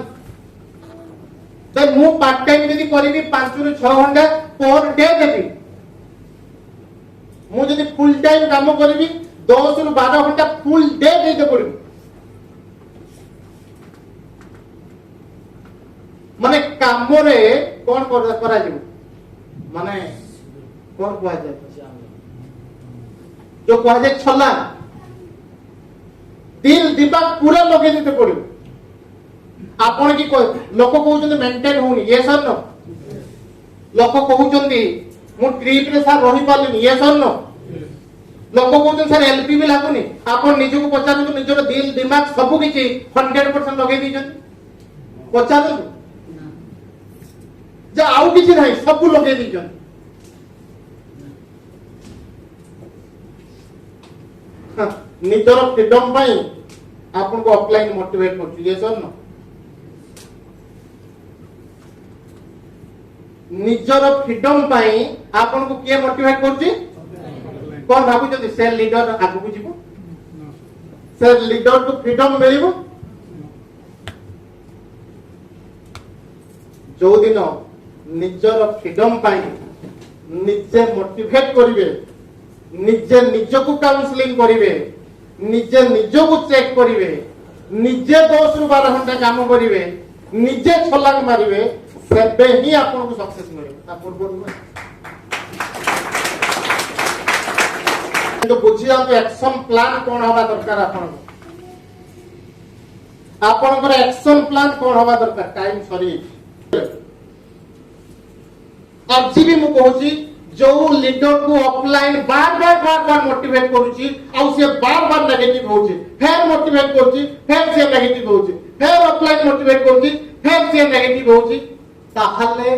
तो मु पार्ट टाइम यदि करिबी 5 ରୁ 6 घंटा पर डे देबी मु जदि फुल टाइम काम करिबी 10 ରୁ 12 घंटा फुल डे देते पड़े माने काम रे कोन करा जेबो माने कोन कुआ जाय जो कुआ जाय छला दिल दिमाग पूरा लगे देते पड़ो आपण की लोक कहउछन मेंटेन होनी ये सर नो लोक कहउछन मु ट्रिप रे सर रही पालिनी ये सर नो लोक कहउछन सर एलपी भी लागुनी आपण निजो को पचार तो निजो दिल दिमाग सब किछि 100% लगे दीछन पचार जे आउ किछि नहीं सब लगे दीछन निजर फ्रीडम पाई आपन को ऑफलाइन मोटिवेट करछु ये सर नो निजर फ्रीडम पाई आपन को के मोटिवेट करछि कोन भाबु जदि सेल लीडर आगु को जीवो सेल लीडर को फ्रीडम मिलिबो जो दिन निजर फ्रीडम पाई निजे मोटिवेट करिवे निजे निजको काउंसलिंग करिवे निजे निजको चेक करिवे निजे 10 ରୁ 12 घंटा काम करिवे निजे छलांग मारिवे सेबे ही आपन को सक्सेस मिले ता पूर्व तो बुझिया तो एक्शन प्लान कोन हवा दरकार आपन एक्शन प्लान कोन हवा दरकार टाइम सरी आज भी मु कहूची जो लीडर को ऑफलाइन बार मोटिवेट करूची आ से बार नेगेटिव होची फिर मोटिवेट करूची फिर से नेगेटिव होची फिर ऑफलाइन मोटिवेट करूची फिर से नेगेटिव होची ताहले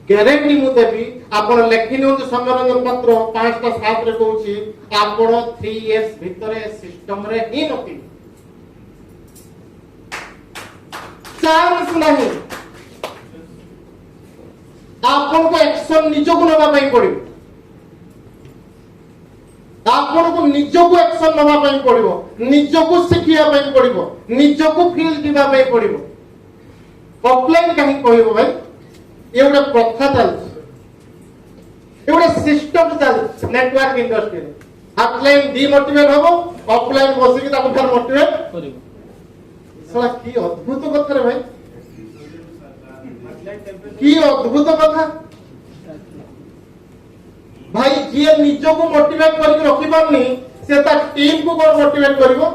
ग्यारंटी मु देबी आपण लेखिनो समरंजन पत्र 5 टा 7 रे कहूची आपण 3 इयर्स भितरे सिस्टम रे ही नथि चांस नहीं आपन को एक्शन निजो को नबा पई पड़िबो आपन को निजो को एक्शन नबा पई पड़िबो निजो को सिखिया पई पड़िबो निजो को फील दिबा पई पड़िबो ऑफलाइन कहीं कहबो भाई ये ଗୋଟେ प्रथा चलছে ये ଗୋଟେ सिस्टम चलছে नेटवर्क इंडस्ट्री ऑफलाइन डिमोटिवेट होबो ऑफलाइन बसिक ताको फिर मोटिवेट करिवो साला की अद्भुत कथा रे भाई की अद्भुत कथा भाई जे निजो को मोटिवेट करके रखि पारनी से ता टीम को कोन मोटिवेट करिवो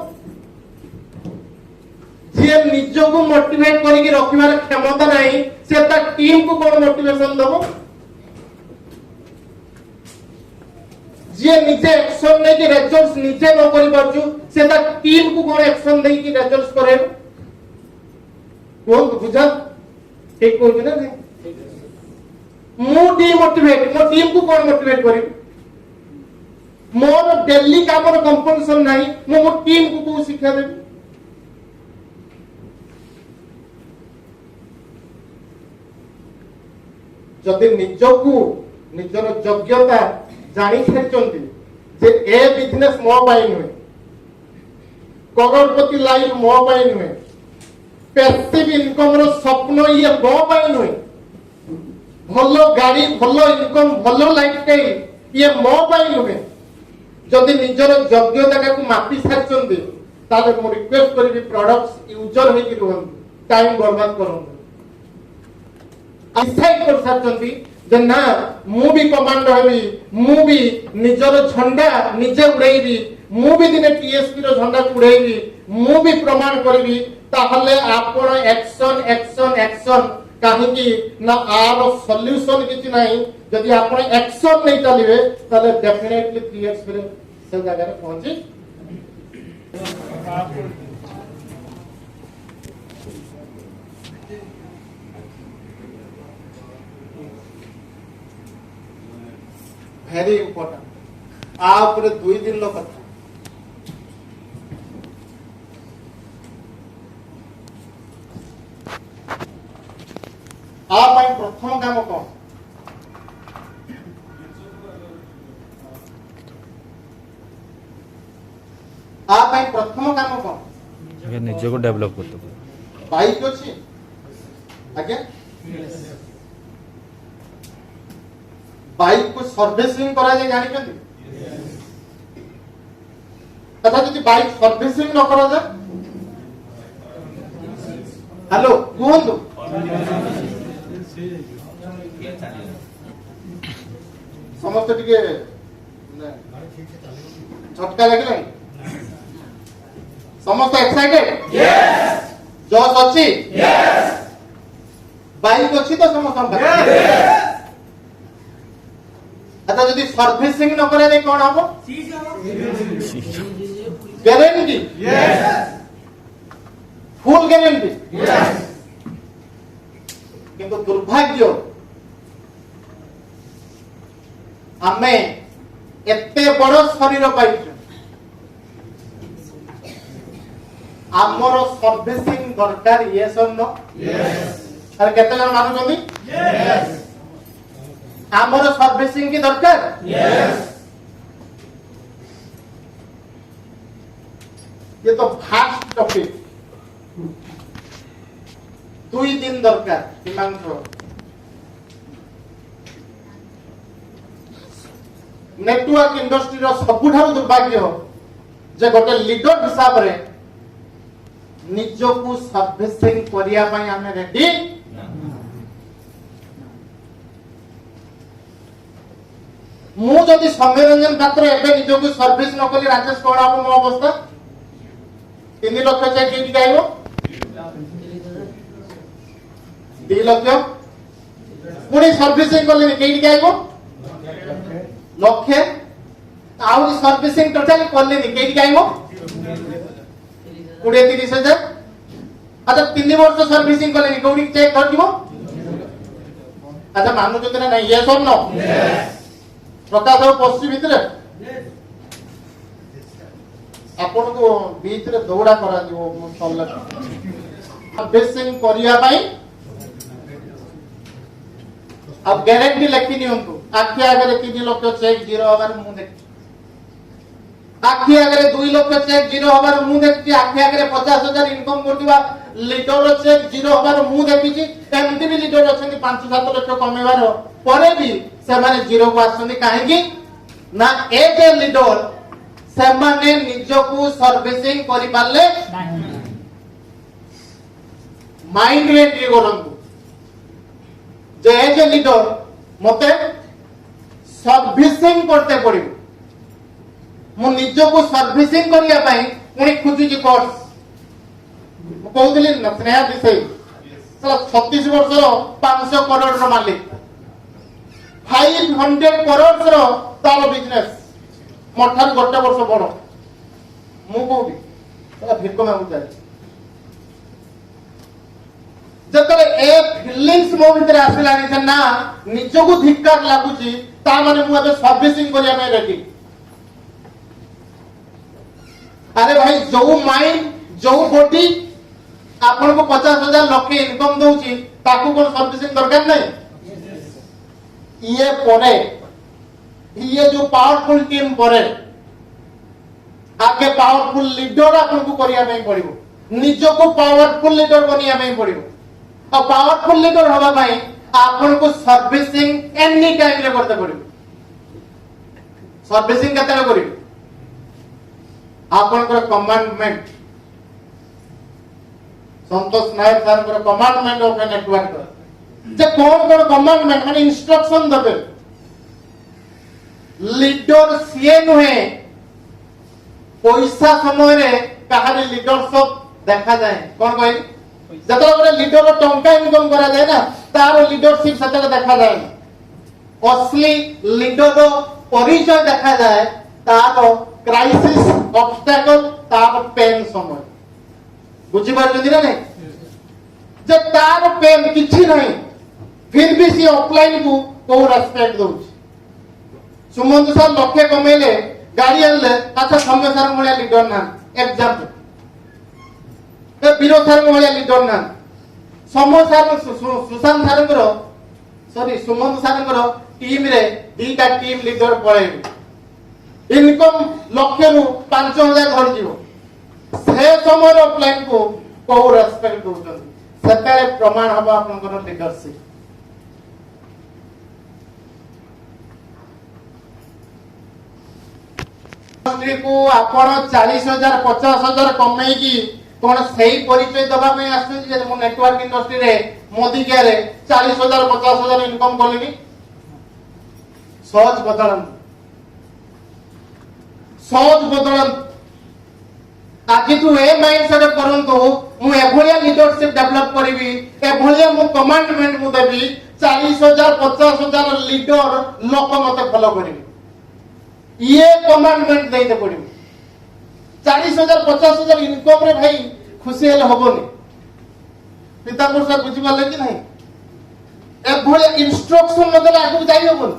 जे निजो को मोटिवेट करके रखिबार क्षमता नहीं से ता टीम को कोन मोटिवेशन दबो जे निजे एक्शन नै कि रिजल्ट्स निजे न करि परछु से ता टीम को कोन एक्शन देई कि रिजल्ट्स करे कोन बुझा ठीक कहू ना मु डिमोटिवेट मो टीम को कोन मोटिवेट करी मोर डेली काम रो कंपनसेशन नाही मो टीम को शिक्षा देबी जदि निजको निजर योग्यता जानी छेचंती जे ए बिजनेस मो पाई नुहे करोड़पति लाइफ मो पाई नुहे पैसिव इनकम रो स्वप्न ये मो पाई नुहे भलो गाड़ी भलो इनकम भलो लाइफस्टाइल ये मो पाई नुहे जदि निजर योग्यता को मापी छाचंती ताले मो रिक्वेस्ट करबी प्रोडक्ट्स यूजर हे कि रहन टाइम बर्बाद करन डिसाइड कर साचंती जे ना मु भी कमांडर हेबी मु भी निजर झंडा निजे उड़ेबी मु भी दिने टीएसपी रो झंडा उड़ेबी मु भी प्रमाण करबी ताहले आपण एक्शन एक्शन एक्शन काहे कि ना आर सॉल्यूशन किछि नाही जदि आपण एक्शन नै चलिबे ताले डेफिनेटली टीएसपी रे से जगह रे पहुंची वेरी इंपोर्टेंट आप 2 दिन लो कथा आप प्रथम काम कौन आप प्रथम काम कौन निजे को डेवलप करते बाइक अच्छी आज्ञा बाइक को सर्विसिंग करा जाए जानी चंदी अच्छा जदि बाइक सर्विसिंग न करा जाए हेलो कहंतु समस्त टिके झटका लागला समस्त एक्साइटेड यस जोश अछि यस बाइक अछि तो समस्त यस अच्छा जदि सर्विसिंग न करे नै कोन हबो guarantee yes full guarantee yes किंतु दुर्भाग्य आमे एते बड़ शरीर पाइछु आमर सर्विसिंग दरकार यस और नो यस अरे केते जन मानु जंदी यस आमर सर्विसिंग की दरकार यस ये तो फास्ट टॉपिक 2 दिन दरकार हिमांशु नेटवर्क इंडस्ट्री रो सबुठार दुर्भाग्य जे गोटे लीडर हिसाब रे निजो को सर्विसिंग करिया पई हमें रेडी ମୁଁ ଯଦି ସୌମ୍ୟ ରଞ୍ଜନ ପାତ୍ର ଏବେ ନିଜକୁ ସର୍ଭିସ ନ କଲି ରାଜେଶ କଣ ହବ ମୋ ଅବସ୍ଥା? 3 ଲକ୍ଷ ଚେକ୍ କେମିତି ଆଇବ? 2 ଲକ୍ଷ ପୁଣି ସର୍ଭିସିଂ କଲେନି କେଇଠି ଆଇବ? ଲକ୍ଷେ ଆହୁରି ସର୍ଭିସିଂ ଟୋଟାଲି କଲେନି କେଇଠି ଆଇବ? 20-30 ହଜାର। আচ্ছা 3 ବର୍ଷ ସର୍ଭିସିଂ କଲେନି କୋଉଠି ଚେକ୍ ଧରିଯିବ? আচ্ছা ମାନୁଛନ୍ତି ନା ନାଇଁ? yes or no? ପ୍ରକାଶ ଆଉ ପଶି ଭିତରେ ଆପଣଙ୍କୁ ବିଚରେ ଦୌଡ଼ା କରାଯିବ ସର୍ଭିସିଂ କରିବା ପାଇଁ। ଆଉ ଗ୍ୟାରେଣ୍ଟି ଲେଖି ନିଅନ୍ତୁ ଆଖି ଆଗରେ 3 ଲକ୍ଷ ଚେକ୍ ଜିରୋ ହବାର ମୁଁ ଦେଖିଛି, ଆଖି ଆଗରେ 2 ଲକ୍ଷ ଚେକ୍ ଜିରୋ ହବାର ମୁଁ ଦେଖିଛି, ଆଖି ଆଗରେ 50,000 ଇନକମ୍ କରୁଥିବା লিডর চেক জিরো হবার মু দেখিছি। এমতি বি লিডর অଛନ୍ତି 5-7 লক্ষ কমেবার পরে বি সেমানে জিরো কু আসছেন কাহিকি না এ যে লিডর সেমানে নিজকু সার্ভিসিং করি পারলে মাইন্ড রে এন্ট্রি করন্তু যে এ যে লিডর মতে সার্ভিসিং করতে পড়িব, মু নিজকু সার্ভিসিং করিয়া পাই পুনি খুঁজুছি কোর্স। কৌলি না স্নেহা বিଷୟ 36 ବର୍ଷର 500 କରୋଡ଼ର ମାଲିକ, 500 କରୋଡ଼ର ତାର ବିଜନେସ, ମୋଠାରୁ 1 ବର୍ଷ ବଡ। ମୁଁ କୋଉଠି ଭିକ ମାଗୁ ଚାଲିଛି। ଯେତେବେଳେ ଏ ଫିଲିଂସ ମୋ ଭିତରେ ଆସିଲାଣି ଯେ ନା ନିଜକୁ ଧିକ୍କାର ଲାଗୁଛି, ତା ମାନେ ମୁଁ ଏବେ ସର୍ଭିସିଂ କରିବା ପାଇଁ ରେଡି। ଆରେ ଭାଇ ଯୋଉ ମାଇଣ୍ଡ ଯୋଉ ବଡି ଆପଣଙ୍କୁ 50,000 ଲକ୍ଷେ ଇନକମ୍ ଦଉଛି ତାକୁ କଣ ସର୍ଭିସିଂ ଦରକାର ନାହିଁ? ଇଏ ପରେ ଇଏ ଯୋଉ ପାୱାରଫୁଲ ଟିମ୍ ପରେ ଆଗେ ପାୱାରଫୁଲ ଲିଡର ଆପଣଙ୍କୁ କରିବା ପାଇଁ ପଡିବ, ନିଜକୁ ପାୱାରଫୁଲ ଲିଡର ବନିବା ପାଇଁ ପଡିବ। ଆଉ ପାୱାରଫୁଲ ଲିଡର ହବା ପାଇଁ ଆପଣଙ୍କୁ ସର୍ଭିସିଂ ଏନି ଟାଇମ ରେ କରତେ ପଡିବ। ସର୍ଭିସିଂ କେତେବେଳେ କରିବେ? ଆପଣଙ୍କର commandment Santosh Nayak sir commandment of a network जे कौन कौन कमांडमेंट माने इंस्ट्रक्शन देबे लीडर सीए नुहे पैसा समय रे कहानी लीडरशिप देखा जाए। कौन कहै जतले बरे लीडर टंका इनकम करा जाए ना तार लीडरशिप सतले देखा जाए। असली लीडर परिचय देखा जाए तार क्राइसिस ऑब्स्टेकल तार पेन समय। बुझी पार्टी ना नहीं जे तार पेन किछि नहीं फिर भी सी ऑफलाइन को को रेस्पेक्ट दउछ। सुमंत सर लक्ष्य कमेले गाड़ी आनले अच्छा सौम्य सर मोलिया लीडर ना एग्जांपल ए बीरो सर मोलिया लीडर ना Soumya sir Sushant sir sorry Sumant sir team रे 2टा टीम लीडर पळे इनकम लक्ष्य रु 5,000 धर जीवो से समय ऑफलाइन को को रेस्पेक्ट दउछन सरकार प्रमाण हबा आपनकर लीडरशिप। इंडस्ट्री को आपण 40,000 50,000 कमाई की कोन सही परिचय दबा में आछन जे मो नेटवर्क इंडस्ट्री रे मोदी के रे 40,000 50,000 इनकम करलेनी सहज बदलन आज तू ए माइंडसेट करंतु मु एभलिया लीडरशिप डेवलप करबी एभलिया मु कमांडमेंट मु देबी 40,000 50,000 लीडर लोक मते फॉलो करबी ये कमांडमेंट देते पड़िबो। 40,000 50,000 इनकम रे भाई खुशी हेले होबोनी पिता पुरुष बुझी पाले कि नहीं एभलिया इंस्ट्रक्शन नदेले आगु जाई होबोनी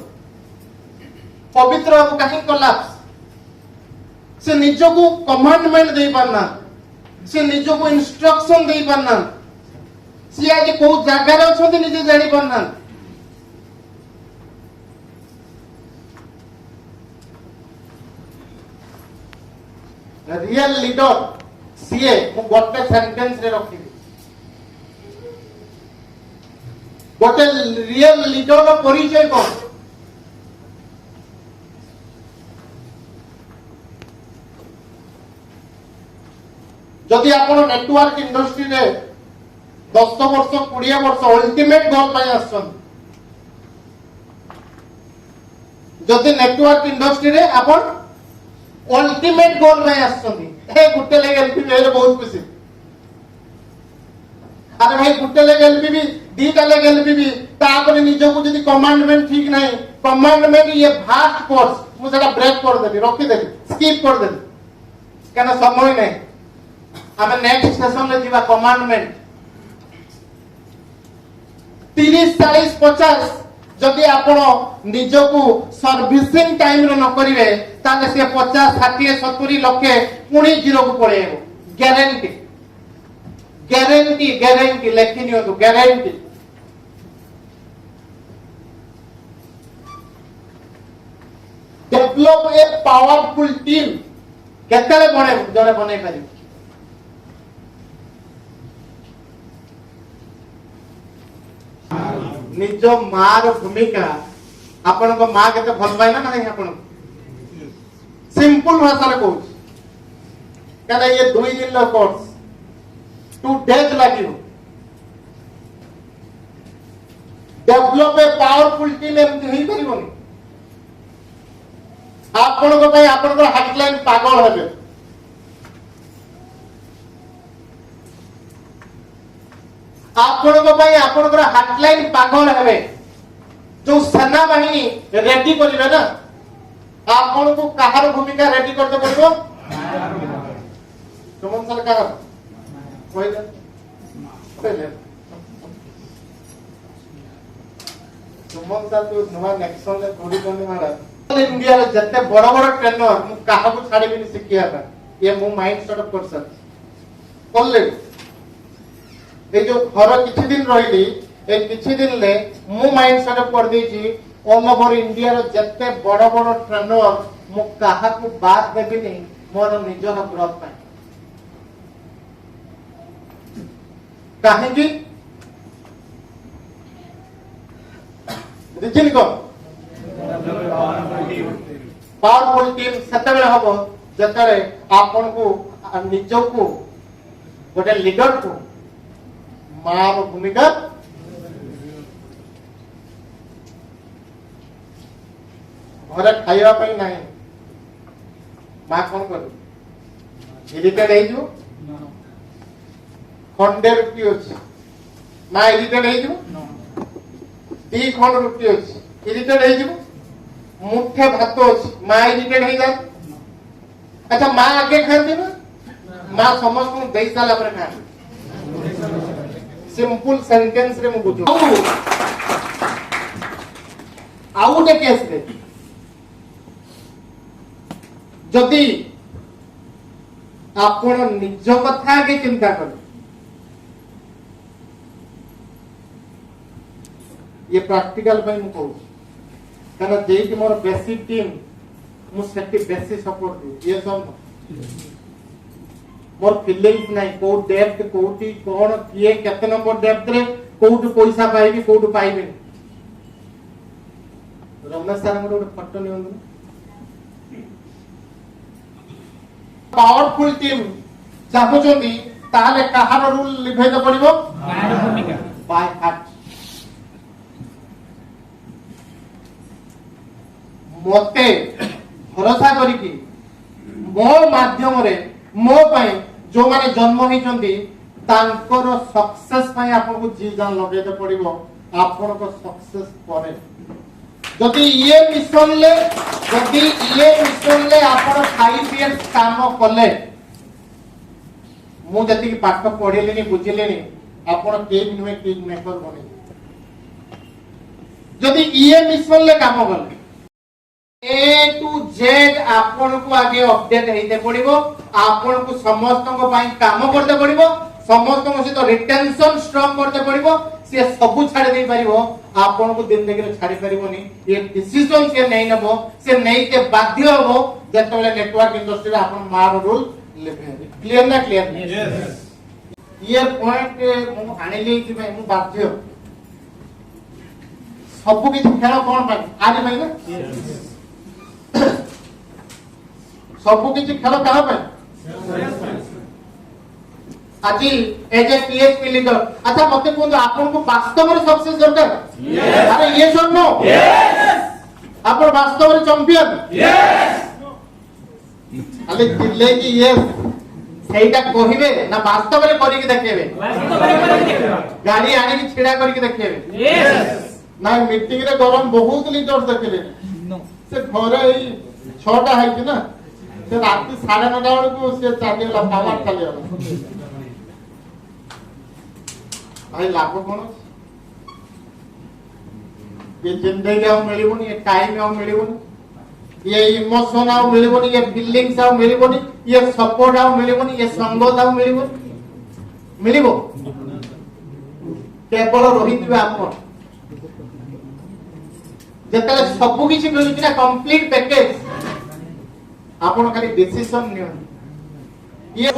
पवित्र अब काहे कोलाप्स से निजको कमांडमेंट दे पारना से निजको इंस्ट्रक्शन दे पारना से आज को जगह रे अछंती निजे जानि पारना। रियल लीडर सीए मु गोटे सेंटेंस रे रखी गोटे रियल लीडर रो परिचय कोन जदि आपण नेटवर्क इंडस्ट्री रे 10 वर्ष 20 वर्ष अल्टीमेट गोल पाई आछन जदि नेटवर्क इंडस्ट्री रे आपण अल्टीमेट गोल में आछंती हे गुटे लेग एलपीबी हे बहुत खुशी अरे भाई गुटे लेग एलपीबी दीटा लेग एलपीबी तापर निजो को जदि कमांडमेंट ठीक नाही कमांडमेंट ये फास्ट कोर्स मु सेटा ब्रेक कर देबी रखी देबी स्किप कर देबी केना समय नै हमें नेक्स्ट सेशन में जीवा कमांडमेंट 30 40 50 जदि आपण निजको सर्विसिंग टाइम रो न करिवे ताले से 50 60 70 लक्ष पुणी जीरो को पड़ेबो गारंटी गारंटी गारंटी लेखिनियो तो guarantee develop a powerful team केतले बने जने बनै पारि निज मार भूमिका आपण को मां केते भल पाइ ना नहीं आपण सिंपल भाषा रे कहू कहना ये 2 दिन लो कोर्स 2 डेज लागियो डेवलप ए पावरफुल टीम एम होई परिबोनी आपण को भाई आपण को हेडलाइन पागल हेबे आपण को भाई आपण को हेडलाइन पागल हेबे जो सेना बाहिनी रेडी करिवे ना आपण को कहार भूमिका रेडी करते पड़बो सुमन सर कहार कोइले कोइले सुमन सर तो नवा नेक्सन ले थोड़ी कोनी मारा इंडिया रे जत्ते बड़ बड़ ट्रेनर मु कहा को छाड़ी बिनी सिखिया था ये मु माइंड सेट अप कर सक ऑलरेडी ए जो घर किछि दिन रहिली ए किछि दिन ले मु माइंड सेट अप कर देछि ऑल ओवर इंडिया रे जत्ते बड़ बड़ ट्रेनर मु कहा को बात देबी नहीं मोर निजर ग्रोथ पाए काहेकि रीजन को पावरफुल टीम सेतबेले हबो जतरे आपन को निजो को गोटे लीडर को मार भूमिका घरे खाइबा पई नाही मा कोन कर इरिटेट हे जो खंडे रुटी अछि मा इरिटेट हे जो दी खंड रुटी अछि इरिटेट हे जो मुठे भात अछि मा इरिटेट हे जा अच्छा मा आगे खाती ना मा समस्त को देई साला पर खा सिंपल सेंटेंस रे मु बुझो आउटे केस रे जदि आपण निज कथा के चिंता कर ये प्रैक्टिकल पे मु कहू कारण जेकी मोर बेसिक टीम मु सेटी बेसिक सपोर्ट दे ये सब मोर फीलिंग्स नाही को डेप्थ कोठी कोन किए केते नंबर डेप्थ रे कोठ पैसा पाइबी कोठ पाइबे रमेश सर हमर फोटो नियंदु पावरफुल टीम चाहूचंदी ताले कहार रूल लिभे तो पड़िबो बाय भूमिका बाय हार्ट मोते भरोसा करी कि मो माध्यम रे मो पई जो माने जन्म होइचंदी तांकर सक्सेस पई आपन को जी जान लगेते पड़िबो आपन को सक्सेस करे जदि ये मिशन ले आपन 5 इयर्स काम कले मु जति पाठ पढिलेनी बुझिलेनी आपन टीम में टीम मेंबर बने जदि ये मिशन ले काम कले ए टू जेड आपन को आगे अपडेट हेते पड़िबो आपन को समस्त को पई काम करते पड़िबो समस्त को सहित रिटेंशन स्ट्रांग करते पड़िबो से सब छाड़ दे परिबो आपन को दिन देखरे छाड़ी परिबोनी ये डिसीजन से नहीं नबो से नहीं के बाध्य होबो जतले नेटवर्क इंडस्ट्री आपन मार रूल लेबे क्लियर ना क्लियर यस ये पॉइंट मु आनिले कि भाई मु बाध्य सब किछ खेल कोन पाई आदि भाई ना यस सब किछ खेल कहा पाई आज एज ए पीएचपी लीडर अच्छा मते कोन आपन को वास्तव में सक्सेस दरकार अरे ये सब नो ଆପଣ ବାସ୍ତବରେ ଚମ୍ପିୟନ ଖାଲି ଚିଲେଇ କି ୟେସ୍ ସେଇଟା କହିବେ ନା ବାସ୍ତବରେ କରିକି ଦେଖେଇବେ ଗାଡି ଆଣିକି ଛିଡା କରିକି ଦେଖେଇବେ ନା ମିଟିଂ ରେ ଗରମ ବହୁତ ଲିଟର ଦେଖିଲେ ସେ ଘରେ ଏଇ 6ଟା ହେଇଛି ନା ସେ ରାତି 9:30 ବେଳକୁ ସେ ଚାଲିଗଲା ପାୱାର ଚାଲିଗଲା ଭାଇ ଲାଭ କଣ ये जिंदगी आउ मिलबोनी ये टाइम आउ मिलबोनी ये इमोशन आउ मिलबोनी ये फीलिंग्स आउ मिलबोनी ये सपोर्ट आउ मिलबोनी ये संगत आउ मिलबोनी मिलिबो केवल रहितबे आपण जेतले सब किछि मिलुछि ना कंप्लीट पैकेज आपण खाली डिसीजन नियो ये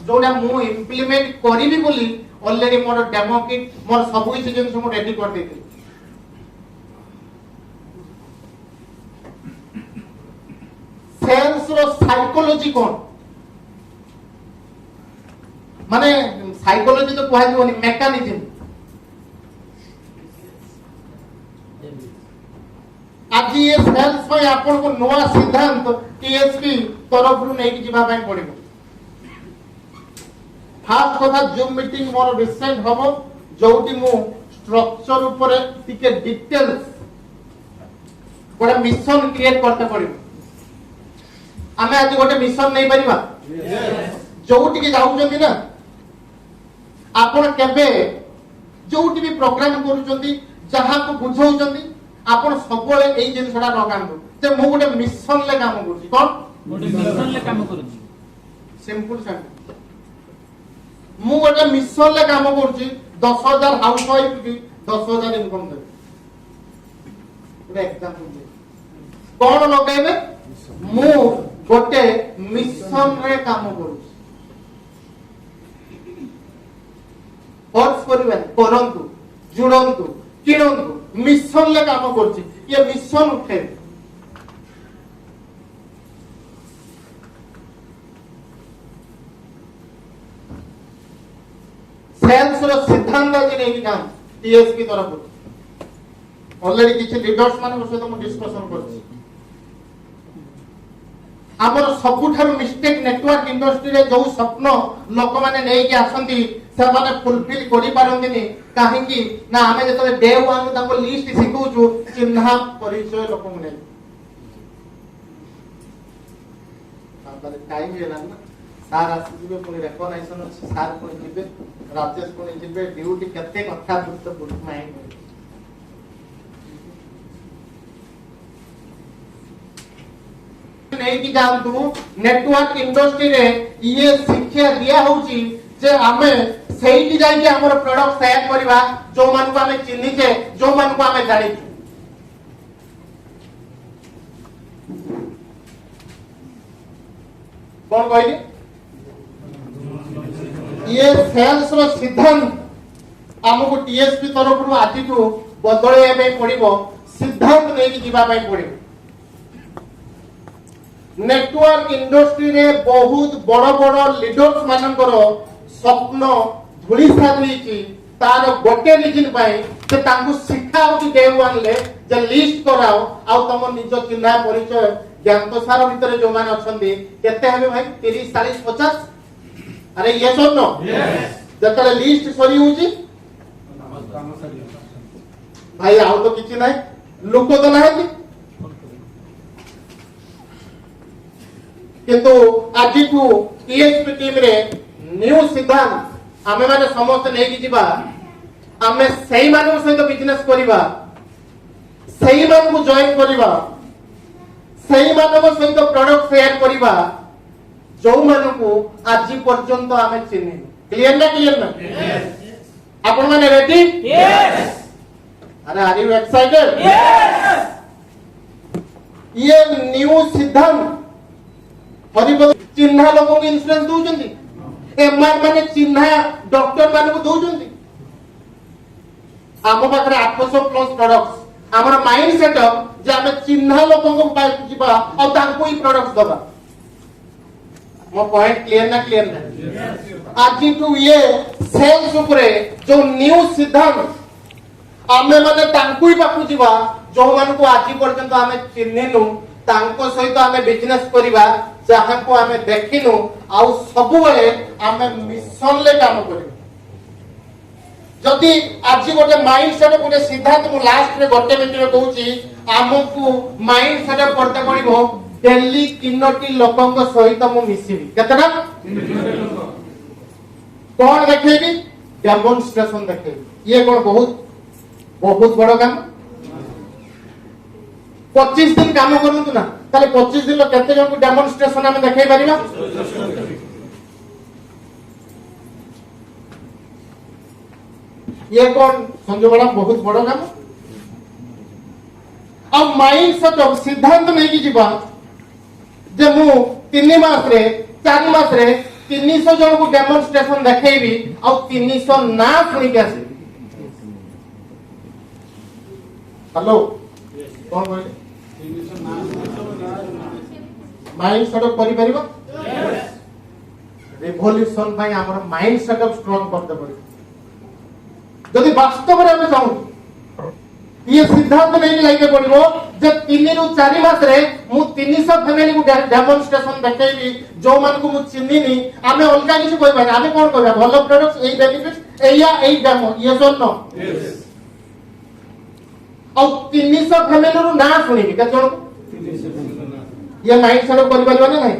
जोना मु इंप्लीमेंट करिवि बोली ऑलरेडी मोर डेमो किट मोर सब किछि जिंस मु रेडी कर देथि सेल्स रो साइकोलॉजी कोन माने साइकोलॉजी तो कहै दिबोनी मेकानिज्म आज ये सेल्स पे आपन को नवा सिद्धांत टीएसपी तरफ रु नै जिबा पय पड़िबो फास्ट कथा जूम मीटिंग मोर रिसेंट हबो जोटी मु स्ट्रक्चर ऊपर टिके डिटेल्स गोटे मिशन क्रिएट करते पड़िबो आमे आज गोटे मिशन नहीं परिबा जोटी के जाउछंती ना आपण केबे जोटी भी प्रोग्राम करूछंती जहां को बुझाउछंती आपण सबले एई जिनसडा लगांदो जे मु गोटे मिशन ले काम करूची कोन गोटे मिशन ले काम करूची सिंपल सिंपल मु गोटे मिशन ले काम करूची 10,000 हाउस वाइफ की 10,000 इनकम दे गोटे एग्जांपल दे कोन लगाइबे मु गोटे मिशन रे काम करूची फोर्स करिवे करंतु जुड़ंतु किणंतु मिशन ले काम करूची ये मिशन उठे सेल्स रो सिद्धांत जे नै काम टीएसपी तरफ ऑलरेडी किछि लीडर्स माने सहित मु डिस्कशन करछि हमर सबुठार मिस्टेक नेटवर्क इंडस्ट्री रे जो स्वप्न लोक माने नै कि आसंती से माने फुलफिल करि पारंतिनी काहे कि ना हमें जतले डे 1 ताको लिस्ट सिखौछु चिन्हा परिचय लोक मने तारे टाइम हेला ना सार आसीबे पुनी रेकग्नाइजेशन अछि सार पुनी जिबे राजेश पुनी जिबे ड्यूटी कते कथा गुरुत्वपूर्ण माइंड नहीं कि जानतु नेटवर्क इंडस्ट्री रे ये शिक्षा दिया होची जे हमें सेठी जाई के हमर प्रोडक्ट शेयर करबा जो मन को हमें चिन्हि जे जो मन को हमें जानि कौन कहली ये सेल्स रो सिद्धांत हमको टीएसपी तरफ रु आजि को बदले में पड़िबो सिद्धांत नै कि जीवा पय पड़िबो नेटवर्क इंडस्ट्री रे बहुत बड़ बड़ लीडर्स मानकर स्वप्न धूली साधुची तार गोटे रीजन पाई से तांकु शिखाओ कि डे 1 ले जे लिस्ट कराओ आ तम निज चिन्हा परिचय ज्ञान सार भीतर जो मान अछंदी केते हेबे भाई 30 40 50 अरे यस और नो यस जतले लिस्ट सरी होची भाई आउ तो किछि नै लोक तो नाही किंतु आज टीएसपी टीम रे न्यू सिद्धांत आमे माने समस्त नै कि जिबा आमे सही मानक सहित बिजनेस करिबा सही मान को जॉइन करिबा सही मानक सहित प्रोडक्ट शेयर करिबा जो मान को आज पर्यंत आमे चिन्हि क्लियर ना यस आपण माने रेडी यस अरे आर यू एक्साइटेड यस ये न्यू सिद्धांत हरिपद चिन्हा लोक को इंश्योरेंस दउचंती एमआर माने चिन्हा डॉक्टर मान को दउचंती आम पाखरे 800 प्लस प्रोडक्ट्स हमर माइंड सेटअप जे हम चिन्हा लोक को पाइ जिबा और तांको ही प्रोडक्ट्स दबा मो पॉइंट क्लियर ना आज टू ये सेल्स ऊपर जो न्यू सिद्धांत आमे माने तांको ही पाखु जिबा जो मान को आज पर्यंत आमे चिन्हिनु तांको सहित आमे बिजनेस करिबा जहां को आमे देखिनु आउ सब बेले आमे मिशन ले काम करिबा जदि आज गोटे माइंड सेट गोटे सिद्धांत मु लास्ट रे गोटे मिनिट रे कहूची हमकु माइंड सेट करते पड़िबो डेली 3टी लोकंक सहित मु मिसिबी केतटा कौन देखेबी डेमोन्स्ट्रेशन देखेबी ये कोन बहुत बड़ काम 25 दिन काम करंतु ना ताले 25 दिन केते जन को डेमोन्स्ट्रेशन हम देखाई परिबा ये कौन संजय बड़ा बहुत बड़ काम अब माइंड सेट सिद्धांत नहीं कि जीवा जे मु 3 मास रे 4 मास रे 300 जन को डेमोन्स्ट्रेशन देखेबी आ 300 ना सुनी के आसी हेलो कौन बोले माइंड सेटअप करि परिबो रिवोल्यूशन भाई हमर माइंड सेटअप स्ट्रांग करते पड़े जदि वास्तव रे हम चाहू ये सिद्धांत नहीं लाइके पड़िबो जे 3 रु 4 मास रे मु 300 फैमिली को डेमोन्स्ट्रेशन देखेबी जो मान को मु चिन्हिनी आमे अलगा किछ कोइ बानी आमे कोन कहबा भलो प्रोडक्ट्स एई बेनिफिट्स एया एई डेमो यस और नो यस और 300 फैमिली रु ना सुनिबी के जण ये माइंड सेटअप करि परिबा ना नहीं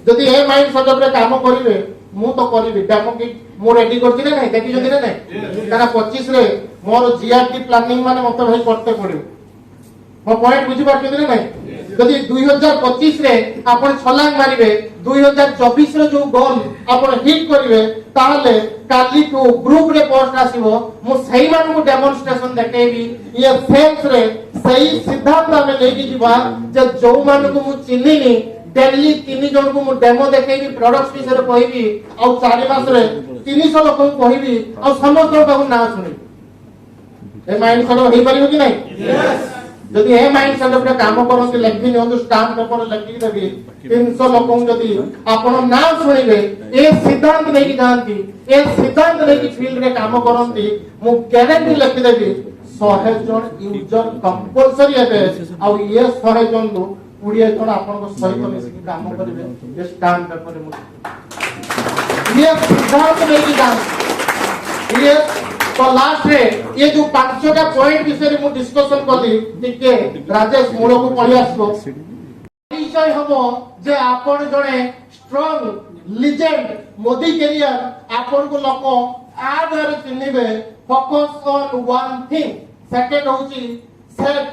जदि ए माइंड सेटअप रे काम करिवे मु तो करिबी डेमो की मु रेडी करती ना नहीं देखि जदि ना नहीं काना 25 रे मोर जीआरटी प्लानिंग माने मत भाई करते पड़ियो मो पॉइंट बुझी पाछिन ना नहीं जदि 2025 रे आपण छलांग मारिबे 2024 रे जो गोल आपण हिट करिवे ताले काली को ग्रुप रे पोस्ट आसीबो मु सही मान को डेमोन्स्ट्रेशन देखेबी ये सेल्स रे सही सिद्धांत में लेके जीवा जे जो मान को मु चिन्हिनी डेली 3 जन को मु डेमो देखेबी प्रोडक्ट्स विषय कहबी आ 4 मास रे 300 लोक को कहबी आ समस्त लोक ना सुनी ए माइंड सेटअप हे परिबो कि नहीं यस जदि ए माइंड सेटअप रे काम करंती लेखि नियंतु स्टाम्प पेपर लेखि देबी 300 लोक जदि आपण ना सुनिबे ए सिद्धांत नै कि जानती ए सिद्धांत नै कि फील्ड रे काम करंती मु गारंटी लेखि देबी 100 जन यूजर कंपल्सरी हेबे आ ये 100 जन लो 20 जन आपण को सहित मिसी काम करिवे ए स्टाम्प पेपर रे मु ये सिद्धांत नै कि जानती ये तो लास्ट रे ये जो 5टा पॉइंट विषय रे मु डिस्कशन करली टिके राजेश मूल को पळि आसबो परिचय हबो जे आपण जणे स्ट्रांग लीजेंड मोदी कैरियर आपण को लोक आदर चिन्हिबे focus on one thing second होची सेट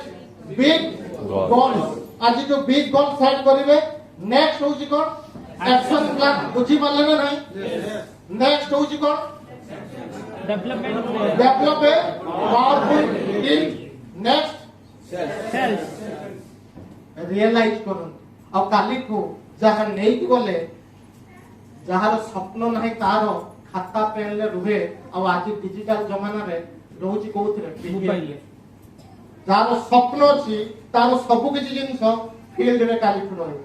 बिग गोल्स आज जो बिग गोल सेट करिवे नेक्स्ट होची कोन एक्शन प्लान बुझी पाले ना नहीं नेक्स्ट होची कोन development develop a powerful team next sales realise करन और काली को जहां नहीं की बोले जहार स्वप्न नहीं तार खाता पेन ले रुहे और आज डिजिटल जमाना रे रहउची कोथरे मोबाइल जहार स्वप्न अछि तार सब किछि जिंस फील्ड रे काली को रहे